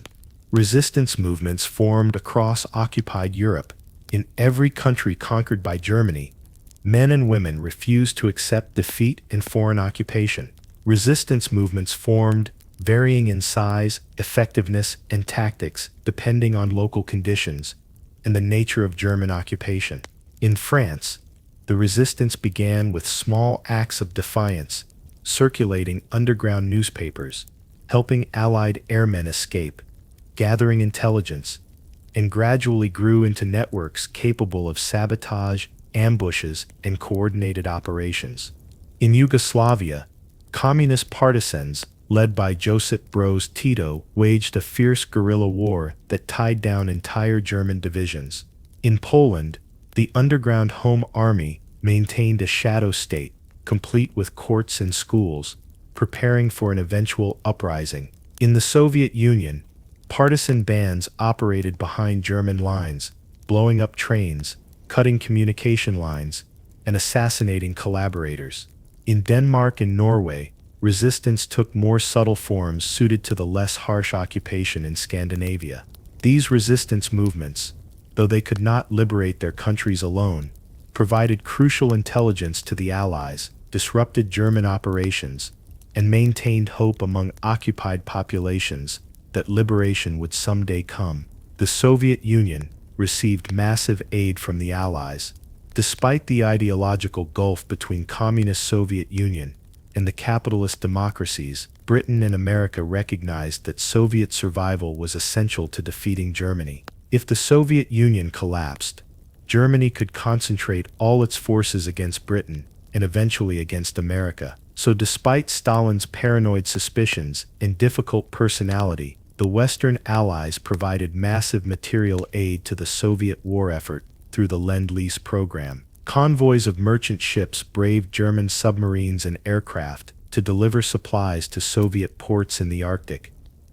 Resistance movements formed across occupied Europe. In every country conquered by Germany, men and women refused to accept defeat in foreign occupation. Resistance movements formed, varying in size, effectiveness, and tactics depending on local conditions and the nature of German occupation. In France, the resistance began with small acts of defiance, circulating underground newspapers, helping Allied airmen escape, gathering intelligence, and gradually grew into networks capable of sabotage, ambushes, and coordinated operations. In Yugoslavia, communist partisans led by Josip Broz Tito, waged a fierce guerrilla war that tied down entire German divisions. In Poland, the underground Home Army maintained a shadow state, complete with courts and schools, preparing for an eventual uprising. In the Soviet Union, partisan bands operated behind German lines, blowing up trains, cutting communication lines, and assassinating collaborators. In Denmark and Norway, resistance took more subtle forms suited to the less harsh occupation in Scandinavia. These resistance movements, though they could not liberate their countries alone, provided crucial intelligence to the Allies, disrupted German operations, and maintained hope among occupied populations that liberation would someday come. The Soviet Union received massive aid from the Allies. Despite the ideological gulf between Communist Soviet Union and the capitalist democracies, Britain and America recognized that Soviet survival was essential to defeating Germany. If the Soviet Union collapsed, Germany could concentrate all its forces against Britain and eventually against America. So despite Stalin's paranoid suspicions and difficult personality, the Western Allies provided massive material aid to the Soviet war effort through the Lend-Lease program. Convoys of merchant ships braved German submarines and aircraft to deliver supplies to Soviet ports in the Arctic,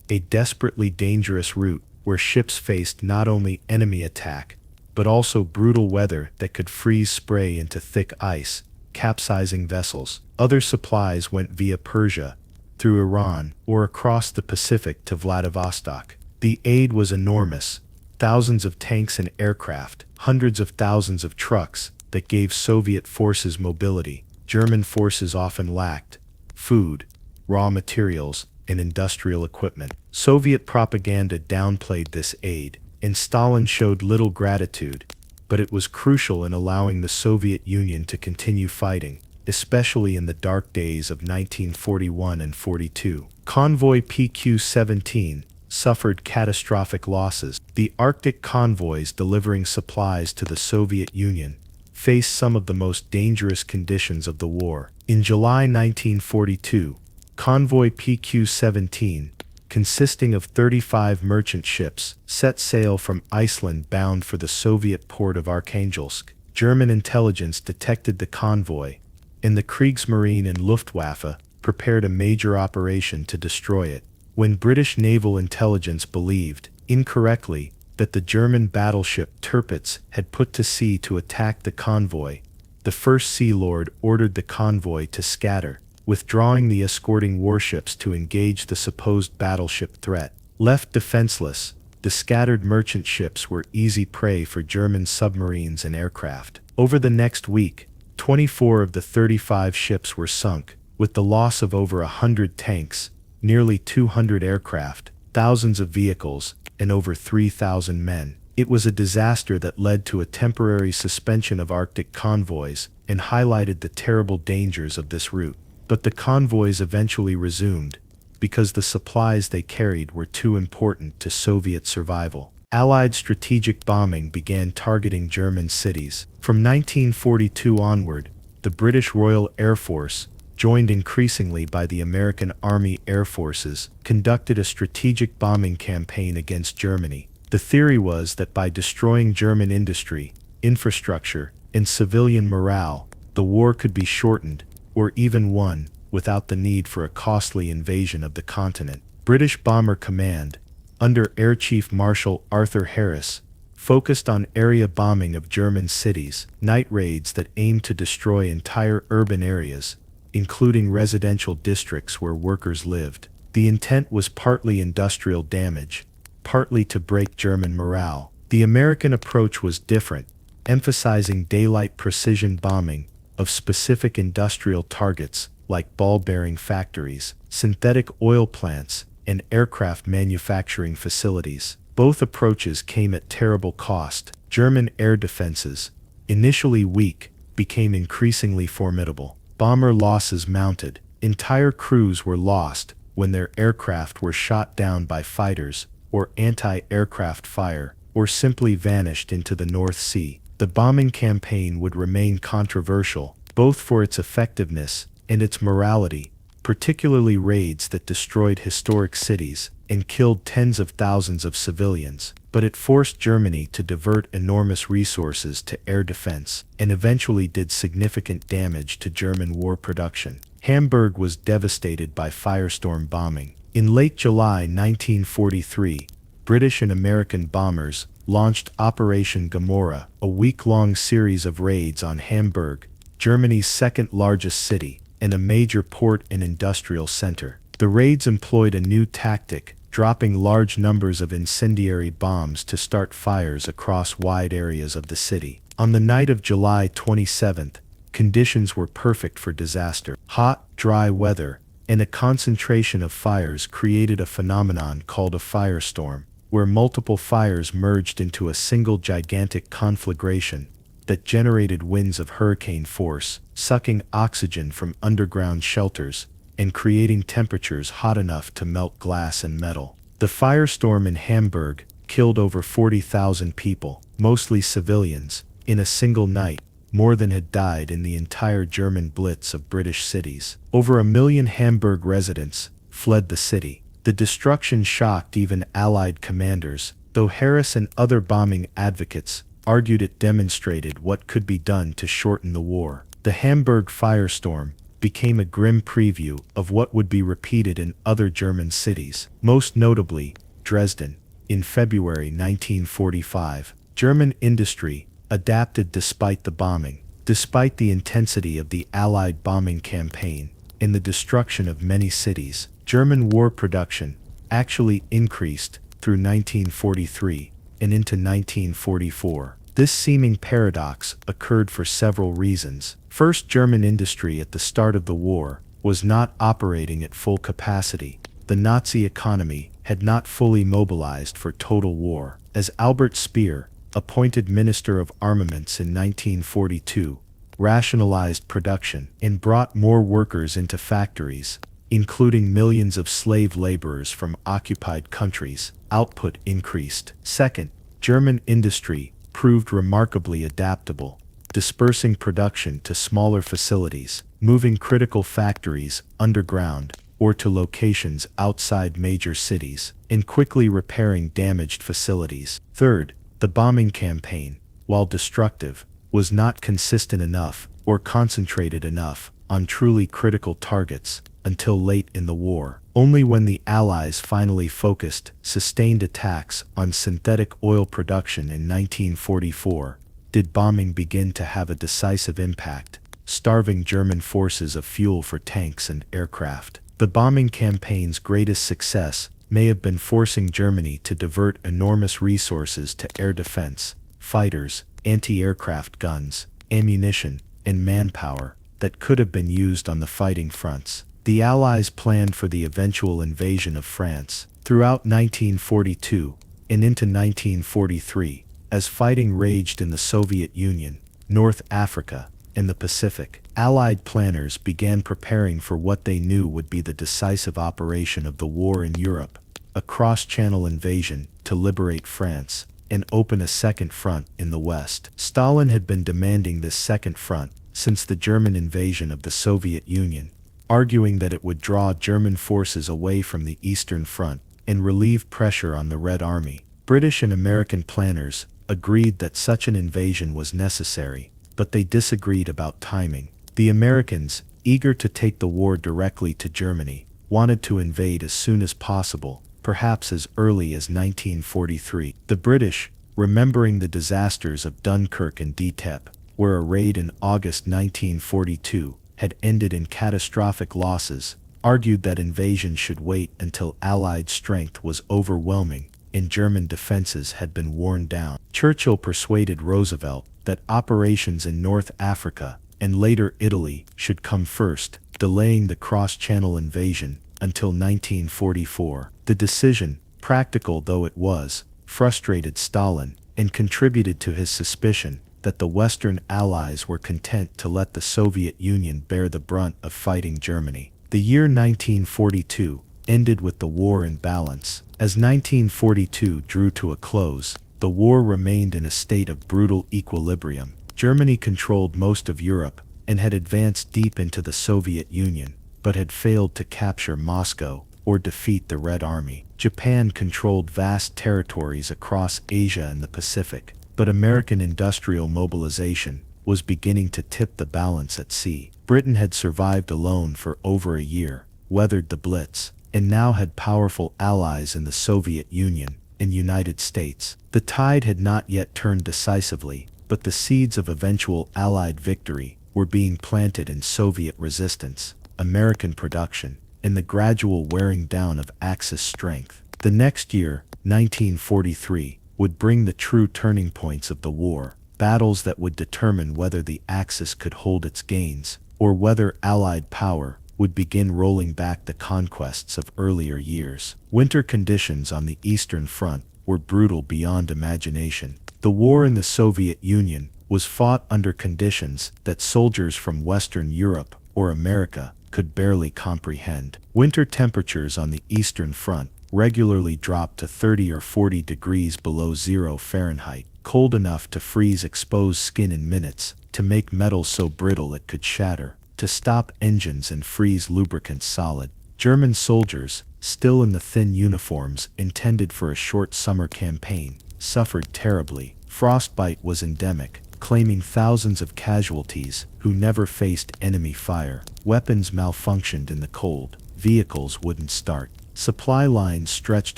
a desperately dangerous route where ships faced not only enemy attack, but also brutal weather that could freeze spray into thick ice, capsizing vessels. Other supplies went via Persia, through Iran, or across the Pacific to Vladivostok. The aid was enormous: thousands of tanks and aircraft, hundreds of thousands of trucks, that gave Soviet forces mobility. German forces often lacked food, raw materials, and industrial equipment. Soviet propaganda downplayed this aid, and Stalin showed little gratitude, but it was crucial in allowing the Soviet Union to continue fighting, especially in the dark days of 1941 and 42. Convoy PQ-17 suffered catastrophic losses. The Arctic convoys delivering supplies to the Soviet Union faced some of the most dangerous conditions of the war. In July 1942, Convoy PQ-17, consisting of 35 merchant ships, set sail from Iceland bound for the Soviet port of Arkhangelsk. German intelligence detected the convoy, and the Kriegsmarine and Luftwaffe prepared a major operation to destroy it. When British naval intelligence believed, incorrectly, that the German battleship Tirpitz had put to sea to attack the convoy, the First Sea Lord ordered the convoy to scatter, withdrawing the escorting warships to engage the supposed battleship threat. Left defenseless, the scattered merchant ships were easy prey for German submarines and aircraft. Over the next week, 24 of the 35 ships were sunk, with the loss of over 100 tanks, nearly 200 aircraft, thousands of vehicles, and over 3,000 men. It was a disaster that led to a temporary suspension of Arctic convoys and highlighted the terrible dangers of this route. But the convoys eventually resumed, because the supplies they carried were too important to Soviet survival. Allied strategic bombing began targeting German cities. From 1942 onward, the British Royal Air Force, joined increasingly by the American Army Air Forces, conducted a strategic bombing campaign against Germany. The theory was that by destroying German industry, infrastructure, and civilian morale, the war could be shortened, or even won, without the need for a costly invasion of the continent. British Bomber Command, under Air Chief Marshal Arthur Harris, focused on area bombing of German cities, night raids that aimed to destroy entire urban areas, including residential districts where workers lived. The intent was partly industrial damage, partly to break German morale. The American approach was different, emphasizing daylight precision bombing of specific industrial targets like ball-bearing factories, synthetic oil plants, and aircraft manufacturing facilities. Both approaches came at terrible cost. German air defenses, initially weak, became increasingly formidable. Bomber losses mounted. Entire crews were lost when their aircraft were shot down by fighters or anti-aircraft fire, or simply vanished into the North Sea. The bombing campaign would remain controversial, both for its effectiveness and its morality, particularly raids that destroyed historic cities and killed tens of thousands of civilians. But it forced Germany to divert enormous resources to air defense, and eventually did significant damage to German war production. Hamburg was devastated by firestorm bombing. In late July 1943, British and American bombers launched Operation Gomorrah, a week-long series of raids on Hamburg, Germany's second-largest city, and a major port and industrial center. The raids employed a new tactic, dropping large numbers of incendiary bombs to start fires across wide areas of the city. On the night of July 27th, conditions were perfect for disaster. Hot, dry weather, and a concentration of fires created a phenomenon called a firestorm, where multiple fires merged into a single gigantic conflagration that generated winds of hurricane force, sucking oxygen from underground shelters, and creating temperatures hot enough to melt glass and metal. The firestorm in Hamburg killed over 40,000 people, mostly civilians, in a single night, more than had died in the entire German blitz of British cities. Over 1 million Hamburg residents fled the city. The destruction shocked even Allied commanders, though Harris and other bombing advocates argued it demonstrated what could be done to shorten the war. The Hamburg firestorm became a grim preview of what would be repeated in other German cities, most notably Dresden. In February 1945, German industry adapted despite the bombing. Despite the intensity of the Allied bombing campaign and the destruction of many cities, German war production actually increased through 1943 and into 1944. This seeming paradox occurred for several reasons. First, German industry at the start of the war was not operating at full capacity. The Nazi economy had not fully mobilized for total war. As Albert Speer, appointed Minister of Armaments in 1942, rationalized production and brought more workers into factories, including millions of slave laborers from occupied countries. Output increased. Second, German industry proved remarkably adaptable, dispersing production to smaller facilities, moving critical factories underground or to locations outside major cities, and quickly repairing damaged facilities. Third, the bombing campaign, while destructive, was not consistent enough or concentrated enough on truly critical targets until late in the war. Only when the Allies finally focused sustained attacks on synthetic oil production in 1944 did bombing begin to have a decisive impact, starving German forces of fuel for tanks and aircraft. The bombing campaign's greatest success may have been forcing Germany to divert enormous resources to air defense, fighters, anti-aircraft guns, ammunition, and manpower that could have been used on the fighting fronts. The Allies planned for the eventual invasion of France throughout 1942 and into 1943, as fighting raged in the Soviet Union, North Africa, and the Pacific. Allied planners began preparing for what they knew would be the decisive operation of the war in Europe, a cross-channel invasion to liberate France and open a second front in the West. Stalin had been demanding this second front since the German invasion of the Soviet Union, arguing that it would draw German forces away from the Eastern Front and relieve pressure on the Red Army. British and American planners agreed that such an invasion was necessary, but they disagreed about timing. The Americans, eager to take the war directly to Germany, wanted to invade as soon as possible, perhaps as early as 1943. The British, remembering the disasters of Dunkirk and Dieppe, where a raid in August 1942 had ended in catastrophic losses, argued that invasion should wait until Allied strength was overwhelming and German defenses had been worn down. Churchill persuaded Roosevelt that operations in North Africa and later Italy should come first, delaying the cross-channel invasion until 1944. The decision, practical though it was, frustrated Stalin and contributed to his suspicion that the Western Allies were content to let the Soviet Union bear the brunt of fighting Germany. The year 1942 ended with the war in balance. As 1942 drew to a close, the war remained in a state of brutal equilibrium. Germany controlled most of Europe and had advanced deep into the Soviet Union, but had failed to capture Moscow or defeat the Red Army. Japan controlled vast territories across Asia and the Pacific, but American industrial mobilization was beginning to tip the balance at sea. Britain had survived alone for over a year, weathered the Blitz, and now had powerful allies in the Soviet Union and United States. The tide had not yet turned decisively, but the seeds of eventual Allied victory were being planted in Soviet resistance, American production, and the gradual wearing down of Axis strength. The next year, 1943, would bring the true turning points of the war, battles that would determine whether the Axis could hold its gains, or whether Allied power would begin rolling back the conquests of earlier years. Winter conditions on the Eastern Front were brutal beyond imagination. The war in the Soviet Union was fought under conditions that soldiers from Western Europe or America could barely comprehend. Winter temperatures on the Eastern Front regularly dropped to 30 or 40 degrees below zero Fahrenheit, cold enough to freeze exposed skin in minutes, to make metal so brittle it could shatter, to stop engines and freeze lubricants solid. German soldiers, still in the thin uniforms intended for a short summer campaign, suffered terribly. Frostbite was endemic, claiming thousands of casualties who never faced enemy fire. Weapons malfunctioned in the cold. Vehicles wouldn't start. Supply lines stretched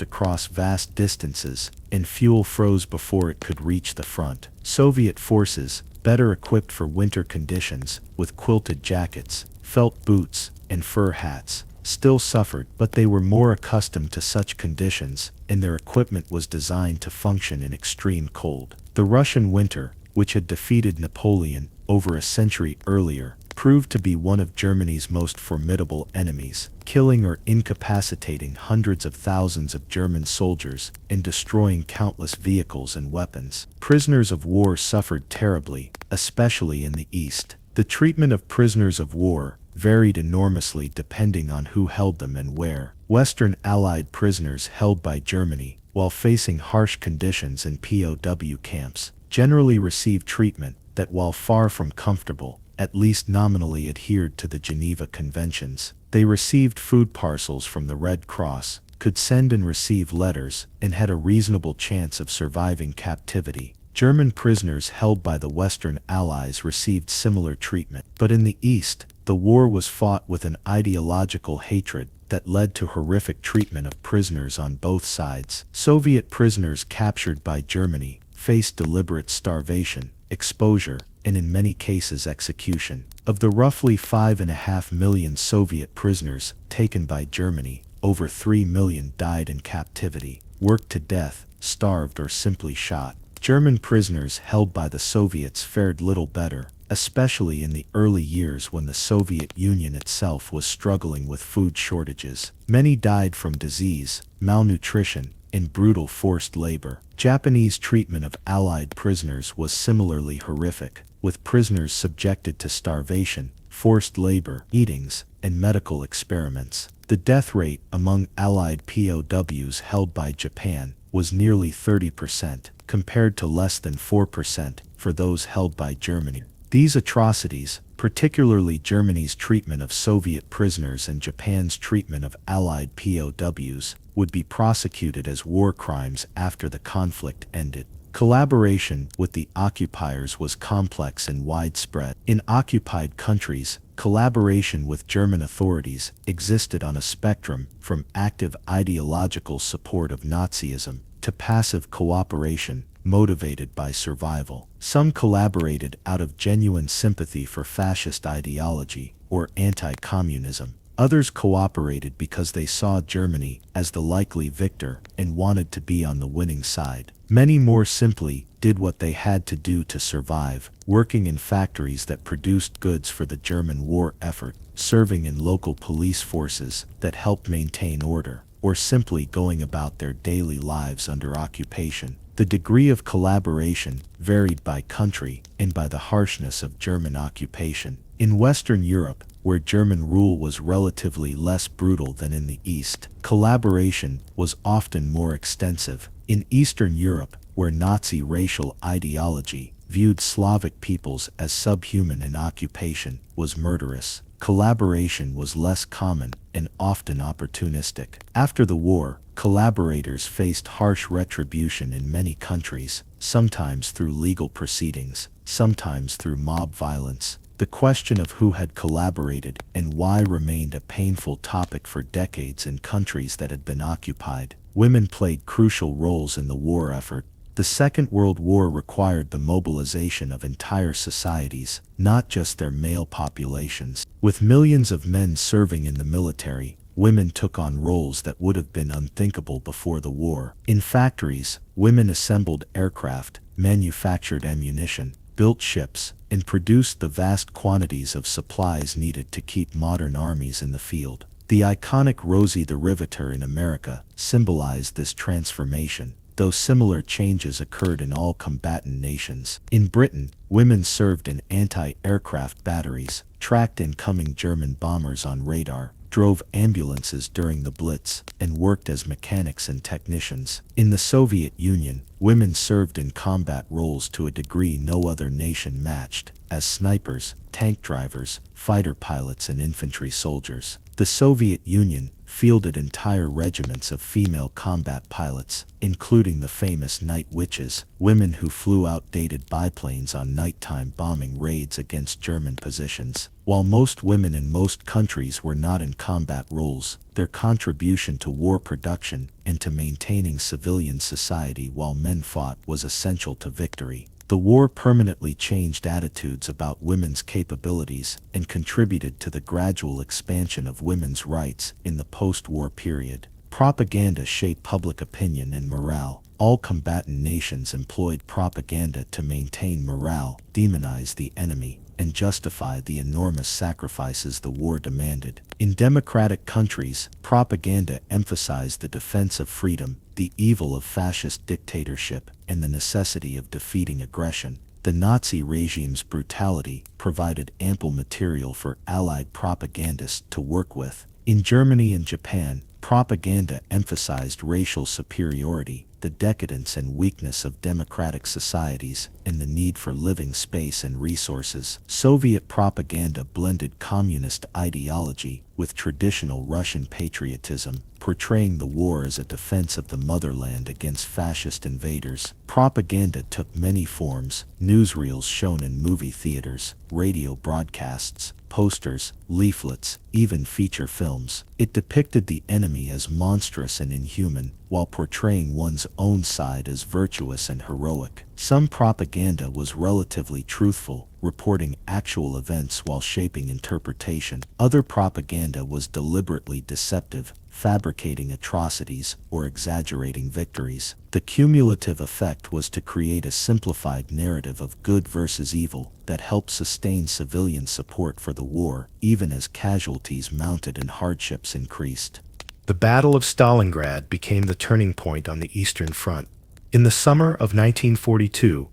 across vast distances, and fuel froze before it could reach the front. Soviet forces, better equipped for winter conditions, with quilted jackets, felt boots, and fur hats, still suffered, but they were more accustomed to such conditions, and their equipment was designed to function in extreme cold. The Russian winter, which had defeated Napoleon over a century earlier, proved to be one of Germany's most formidable enemies, killing or incapacitating hundreds of thousands of German soldiers and destroying countless vehicles and weapons. Prisoners of war suffered terribly, especially in the East. The treatment of prisoners of war varied enormously depending on who held them and where. Western Allied prisoners held by Germany, while facing harsh conditions in POW camps, generally received treatment that, while far from comfortable, at least nominally adhered to the Geneva Conventions. They received food parcels from the Red Cross, could send and receive letters, and had a reasonable chance of surviving captivity. German prisoners held by the Western Allies received similar treatment, but in the East, the war was fought with an ideological hatred that led to horrific treatment of prisoners on both sides. Soviet prisoners captured by Germany faced deliberate starvation, exposure, and in many cases execution. Of the roughly 5.5 million Soviet prisoners taken by Germany, over 3 million died in captivity, worked to death, starved, or simply shot. German prisoners held by the Soviets fared little better, especially in the early years when the Soviet Union itself was struggling with food shortages. Many died from disease, malnutrition, and brutal forced labor. Japanese treatment of Allied prisoners was similarly horrific, with prisoners subjected to starvation, forced labor, beatings, and medical experiments. The death rate among Allied POWs held by Japan was nearly 30%, compared to less than 4% for those held by Germany. These atrocities, particularly Germany's treatment of Soviet prisoners and Japan's treatment of Allied POWs, would be prosecuted as war crimes after the conflict ended. Collaboration with the occupiers was complex and widespread. In occupied countries, collaboration with German authorities existed on a spectrum from active ideological support of Nazism to passive cooperation motivated by survival. Some collaborated out of genuine sympathy for fascist ideology or anti-communism. Others cooperated because they saw Germany as the likely victor and wanted to be on the winning side. Many more simply did what they had to do to survive, working in factories that produced goods for the German war effort, serving in local police forces that helped maintain order, or simply going about their daily lives under occupation. The degree of collaboration varied by country and by the harshness of German occupation. In Western Europe, where German rule was relatively less brutal than in the East, collaboration was often more extensive. In Eastern Europe, where Nazi racial ideology viewed Slavic peoples as subhuman in occupation, was murderous, collaboration was less common and often opportunistic. After the war, collaborators faced harsh retribution in many countries, sometimes through legal proceedings, sometimes through mob violence. The question of who had collaborated and why remained a painful topic for decades in countries that had been occupied. Women played crucial roles in the war effort. The Second World War required the mobilization of entire societies, not just their male populations. With millions of men serving in the military, women took on roles that would have been unthinkable before the war. In factories, women assembled aircraft, manufactured ammunition, built ships, and produced the vast quantities of supplies needed to keep modern armies in the field. The iconic Rosie the Riveter in America symbolized this transformation, though similar changes occurred in all combatant nations. In Britain, women served in anti-aircraft batteries, tracked incoming German bombers on radar, drove ambulances during the Blitz, and worked as mechanics and technicians. In the Soviet Union, women served in combat roles to a degree no other nation matched, as snipers, tank drivers, fighter pilots, and infantry soldiers. The Soviet Union fielded entire regiments of female combat pilots, including the famous Night Witches, women who flew outdated biplanes on nighttime bombing raids against German positions. While most women in most countries were not in combat roles, their contribution to war production and to maintaining civilian society while men fought was essential to victory. The war permanently changed attitudes about women's capabilities and contributed to the gradual expansion of women's rights in the post-war period. Propaganda shaped public opinion and morale. All combatant nations employed propaganda to maintain morale, demonize the enemy, and justify the enormous sacrifices the war demanded. In democratic countries, propaganda emphasized the defense of freedom, the evil of fascist dictatorship, and the necessity of defeating aggression. The Nazi regime's brutality provided ample material for Allied propagandists to work with. In Germany and Japan, propaganda emphasized racial superiority, the decadence and weakness of democratic societies, and the need for living space and resources. Soviet propaganda blended communist ideology with traditional Russian patriotism, portraying the war as a defense of the motherland against fascist invaders. Propaganda took many forms: newsreels shown in movie theaters, radio broadcasts, posters, leaflets, even feature films. It depicted the enemy as monstrous and inhuman, while portraying one's own side as virtuous and heroic. Some propaganda was relatively truthful, reporting actual events while shaping interpretation. Other propaganda was deliberately deceptive, fabricating atrocities or exaggerating victories. The cumulative effect was to create a simplified narrative of good versus evil that helped sustain civilian support for the war, even as casualties mounted and hardships increased. The Battle of Stalingrad became the turning point on the Eastern Front. In the summer of 1942,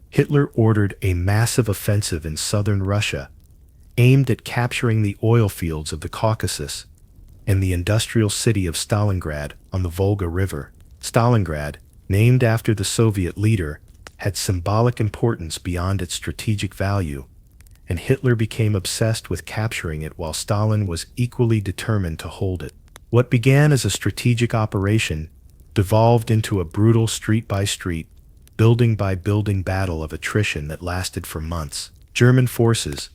Hitler ordered a massive offensive in southern Russia, aimed at capturing the oil fields of the Caucasus and the industrial city of Stalingrad on the Volga River. Stalingrad, named after the Soviet leader, had symbolic importance beyond its strategic value, and Hitler became obsessed with capturing it while Stalin was equally determined to hold it. What began as a strategic operation devolved into a brutal street-by-street, building-by-building battle of attrition that lasted for months. German forces,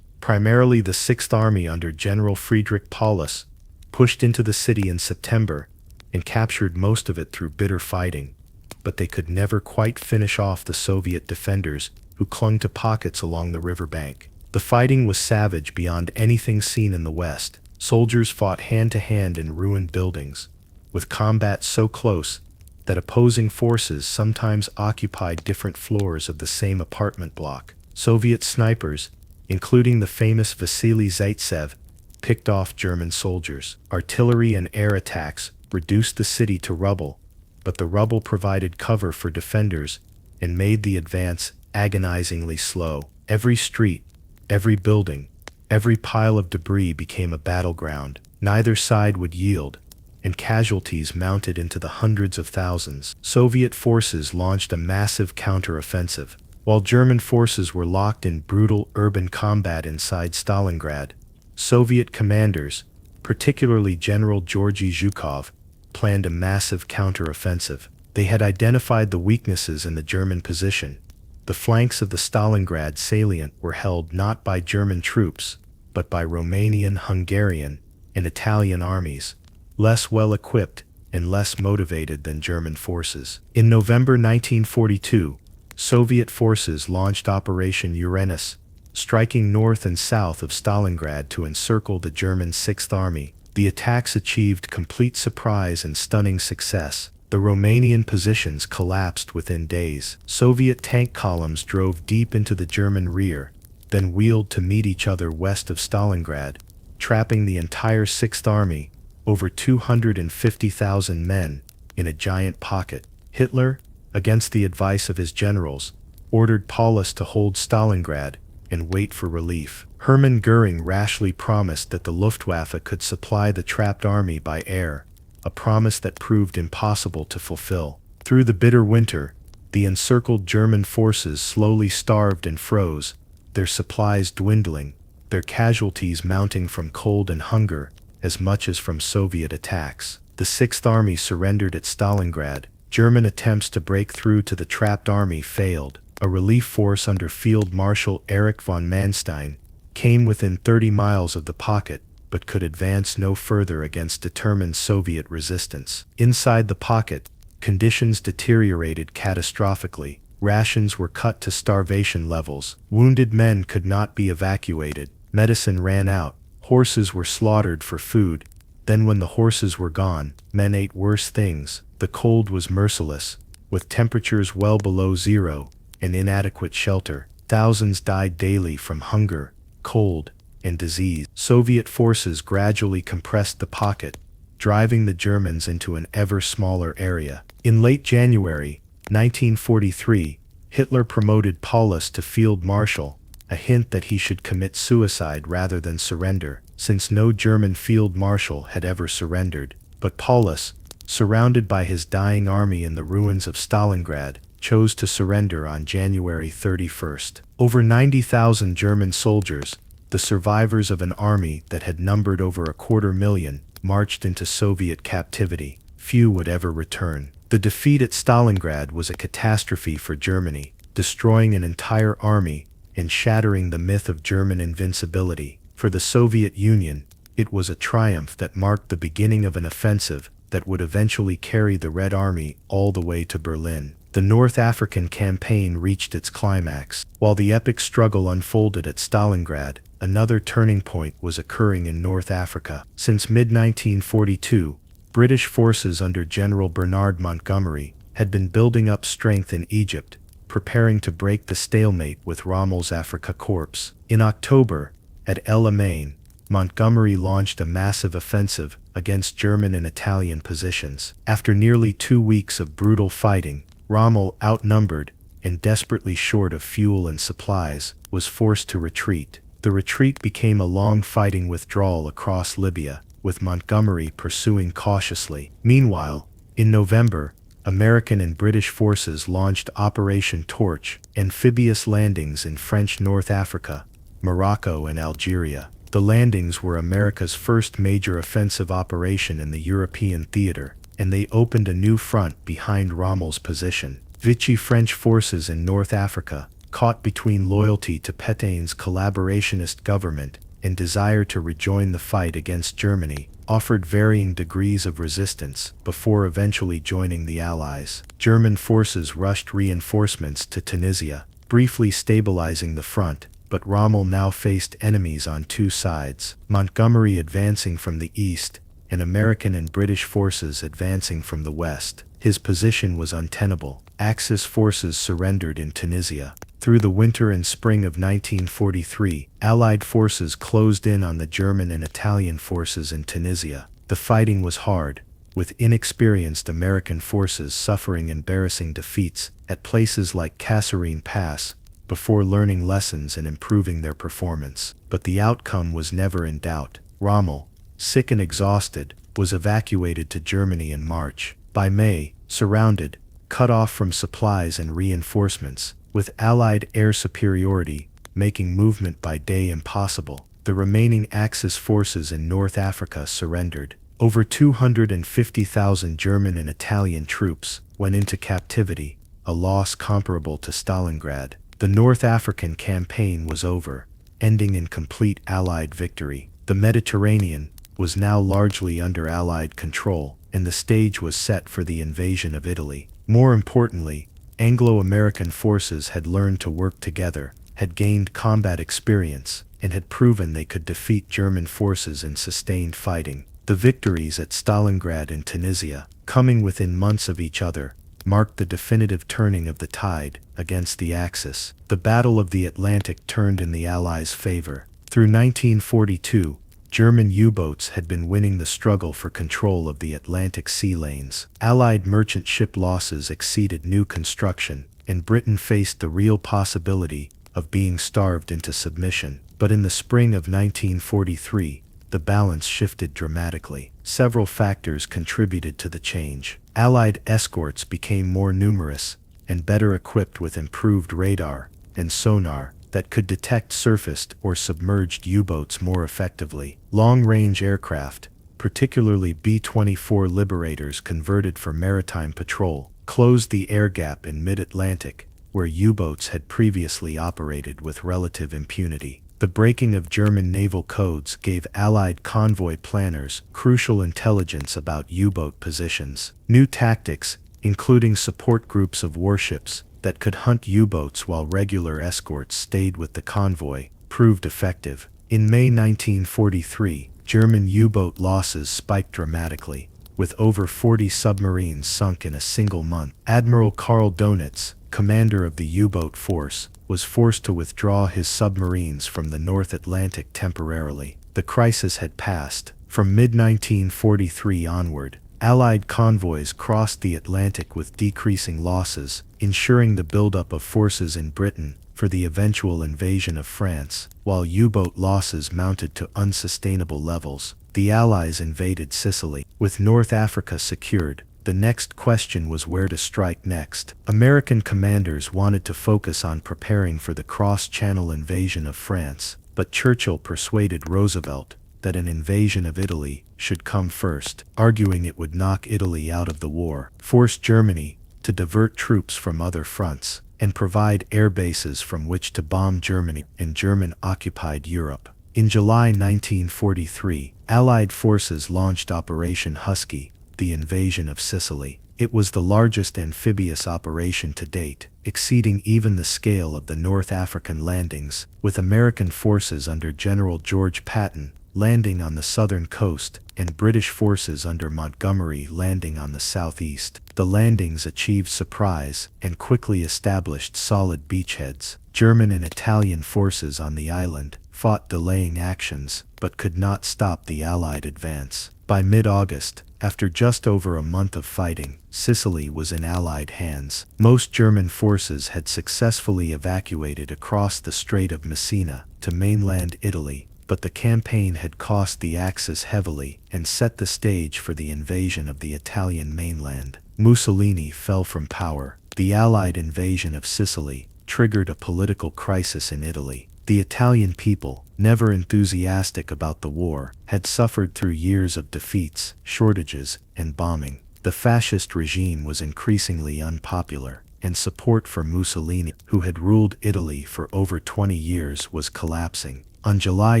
primarily the Sixth Army under General Friedrich Paulus, pushed into the city in September and captured most of it through bitter fighting, but they could never quite finish off the Soviet defenders who clung to pockets along the riverbank. The fighting was savage beyond anything seen in the West. Soldiers fought hand-to-hand in ruined buildings, with combat so close that opposing forces sometimes occupied different floors of the same apartment block. Soviet snipers, including the famous Vasily Zaitsev, picked off German soldiers. Artillery and air attacks reduced the city to rubble, but the rubble provided cover for defenders and made the advance agonizingly slow. Every street, every building, every pile of debris became a battleground. Neither side would yield, and casualties mounted into the hundreds of thousands. Soviet forces launched a massive counter-offensive, while German forces were locked in brutal urban combat inside Stalingrad. Soviet commanders, particularly General Georgy Zhukov, planned a massive counter-offensive. They had identified the weaknesses in the German position. The flanks of the Stalingrad salient were held not by German troops, but by Romanian, Hungarian, and Italian armies, less well-equipped and less motivated than German forces. In November 1942, Soviet forces launched Operation Uranus, striking north and south of Stalingrad to encircle the German Sixth Army. The attacks achieved complete surprise and stunning success. The Romanian positions collapsed within days. Soviet tank columns drove deep into the German rear, then wheeled to meet each other west of Stalingrad, trapping the entire Sixth Army, over 250,000 men, in a giant pocket. Hitler, against the advice of his generals, ordered Paulus to hold Stalingrad and wait for relief. Hermann Göring rashly promised that the Luftwaffe could supply the trapped army by air, a promise that proved impossible to fulfill. Through the bitter winter, the encircled German forces slowly starved and froze, their supplies dwindling, their casualties mounting from cold and hunger as much as from Soviet attacks. The Sixth Army surrendered at Stalingrad. German attempts to break through to the trapped army failed. A relief force under Field Marshal Erich von Manstein came within 30 miles of the pocket, but could advance no further against determined Soviet resistance. Inside the pocket, conditions deteriorated catastrophically. Rations were cut to starvation levels. Wounded men could not be evacuated. Medicine ran out. Horses were slaughtered for food. Then when the horses were gone, men ate worse things. The cold was merciless, with temperatures well below zero and inadequate shelter. Thousands died daily from hunger, cold, and disease. Soviet forces gradually compressed the pocket, driving the Germans into an ever smaller area. In late January 1943, Hitler promoted Paulus to field marshal, a hint that he should commit suicide rather than surrender, since no German field marshal had ever surrendered. But Paulus, surrounded by his dying army in the ruins of Stalingrad, chose to surrender on January 31st. Over 90,000 German soldiers, the survivors of an army that had numbered over 250,000, marched into Soviet captivity. Few would ever return. The defeat at Stalingrad was a catastrophe for Germany, destroying an entire army and shattering the myth of German invincibility. For the Soviet Union, it was a triumph that marked the beginning of an offensive that would eventually carry the Red Army all the way to Berlin. The North African campaign reached its climax. While the epic struggle unfolded at Stalingrad, another turning point was occurring in North Africa. Since mid-1942, British forces under General Bernard Montgomery had been building up strength in Egypt, preparing to break the stalemate with Rommel's Afrika Korps. In October, at El Alamein, Montgomery launched a massive offensive against German and Italian positions. After nearly 2 weeks of brutal fighting, Rommel, outnumbered and desperately short of fuel and supplies, was forced to retreat. The retreat became a long fighting withdrawal across Libya, with Montgomery pursuing cautiously. Meanwhile, in November, American and British forces launched Operation Torch, amphibious landings in French North Africa, Morocco and Algeria. The landings were America's first major offensive operation in the European theater, and they opened a new front behind Rommel's position. Vichy French forces in North Africa, caught between loyalty to Petain's collaborationist government and desire to rejoin the fight against Germany, offered varying degrees of resistance before eventually joining the Allies. German forces rushed reinforcements to Tunisia, briefly stabilizing the front, but Rommel now faced enemies on two sides, Montgomery advancing from the east, and American and British forces advancing from the west. His position was untenable. Axis forces surrendered in Tunisia. Through the winter and spring of 1943, Allied forces closed in on the German and Italian forces in Tunisia. The fighting was hard, with inexperienced American forces suffering embarrassing defeats at places like Kasserine Pass before learning lessons and improving their performance. But the outcome was never in doubt. Rommel, sick and exhausted, was evacuated to Germany in March. By May, surrounded, cut off from supplies and reinforcements, with Allied air superiority making movement by day impossible, the remaining Axis forces in North Africa surrendered. Over 250,000 German and Italian troops went into captivity, a loss comparable to Stalingrad. The North African campaign was over, ending in complete Allied victory. The Mediterranean was now largely under Allied control, and the stage was set for the invasion of Italy. More importantly, Anglo-American forces had learned to work together, had gained combat experience, and had proven they could defeat German forces in sustained fighting. The victories at Stalingrad and Tunisia, coming within months of each other, marked the definitive turning of the tide against the Axis. The Battle of the Atlantic turned in the Allies' favor. Through 1942, German U-boats had been winning the struggle for control of the Atlantic sea lanes. Allied merchant ship losses exceeded new construction, and Britain faced the real possibility of being starved into submission. But in the spring of 1943, the balance shifted dramatically. Several factors contributed to the change. Allied escorts became more numerous and better equipped with improved radar and sonar that could detect surfaced or submerged U-boats more effectively. Long-range aircraft, particularly B-24 Liberators converted for maritime patrol, closed the air gap in mid-Atlantic, where U-boats had previously operated with relative impunity. The breaking of German naval codes gave Allied convoy planners crucial intelligence about U-boat positions. New tactics, including support groups of warships that could hunt U-boats while regular escorts stayed with the convoy, proved effective. In May 1943, German U-boat losses spiked dramatically, with over 40 submarines sunk in a single month. Admiral Karl Donitz, commander of the U-boat force, was forced to withdraw his submarines from the North Atlantic temporarily. The crisis had passed. From mid-1943 onward, Allied convoys crossed the Atlantic with decreasing losses, ensuring the buildup of forces in Britain for the eventual invasion of France. While U-boat losses mounted to unsustainable levels, the Allies invaded Sicily. With North Africa secured, the next question was where to strike next. American commanders wanted to focus on preparing for the cross-channel invasion of France, but Churchill persuaded Roosevelt that an invasion of Italy should come first, arguing it would knock Italy out of the war, force Germany to divert troops from other fronts, and provide air bases from which to bomb Germany and German-occupied Europe. In July 1943, Allied forces launched Operation Husky, the invasion of Sicily. It was the largest amphibious operation to date, exceeding even the scale of the North African landings, with American forces under General George Patton landing on the southern coast and British forces under Montgomery landing on the southeast. The landings achieved surprise and quickly established solid beachheads. German and Italian forces on the island fought delaying actions but could not stop the Allied advance. By mid-August, after just over a month of fighting, Sicily was in Allied hands. Most German forces had successfully evacuated across the Strait of Messina to mainland Italy, but the campaign had cost the Axis heavily and set the stage for the invasion of the Italian mainland. Mussolini fell from power. The Allied invasion of Sicily triggered a political crisis in Italy. The Italian people, never enthusiastic about the war, had suffered through years of defeats, shortages, and bombing. The fascist regime was increasingly unpopular, and support for Mussolini, who had ruled Italy for over 20 years, was collapsing. On July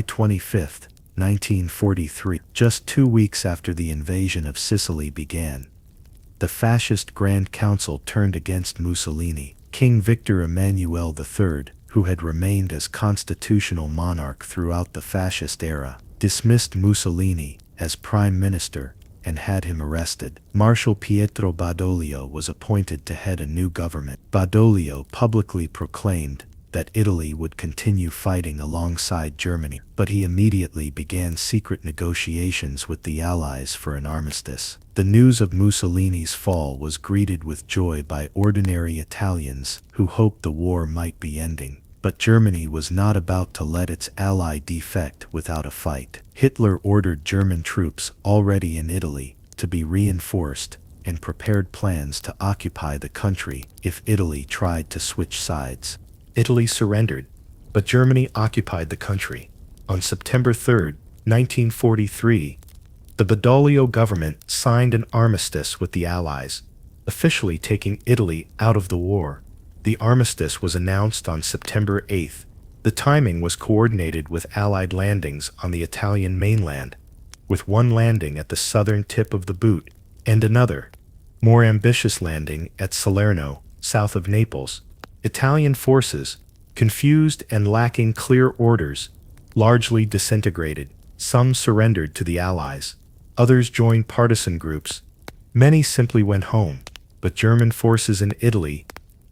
25, 1943, just 2 weeks after the invasion of Sicily began, the fascist Grand Council turned against Mussolini. King Victor Emmanuel III, who had remained as constitutional monarch throughout the fascist era, dismissed Mussolini as prime minister and had him arrested. Marshal Pietro Badoglio was appointed to head a new government. Badoglio publicly proclaimed that Italy would continue fighting alongside Germany, but he immediately began secret negotiations with the Allies for an armistice. The news of Mussolini's fall was greeted with joy by ordinary Italians who hoped the war might be ending. But Germany was not about to let its ally defect without a fight. Hitler ordered German troops already in Italy to be reinforced and prepared plans to occupy the country if Italy tried to switch sides. Italy surrendered, but Germany occupied the country. On September 3, 1943, the Badoglio government signed an armistice with the Allies, officially taking Italy out of the war. The armistice was announced on September 8. The timing was coordinated with Allied landings on the Italian mainland, with one landing at the southern tip of the boot and another, more ambitious landing at Salerno, south of Naples. Italian forces, confused and lacking clear orders, largely disintegrated. Some surrendered to the Allies. Others joined partisan groups. Many simply went home, but German forces in Italy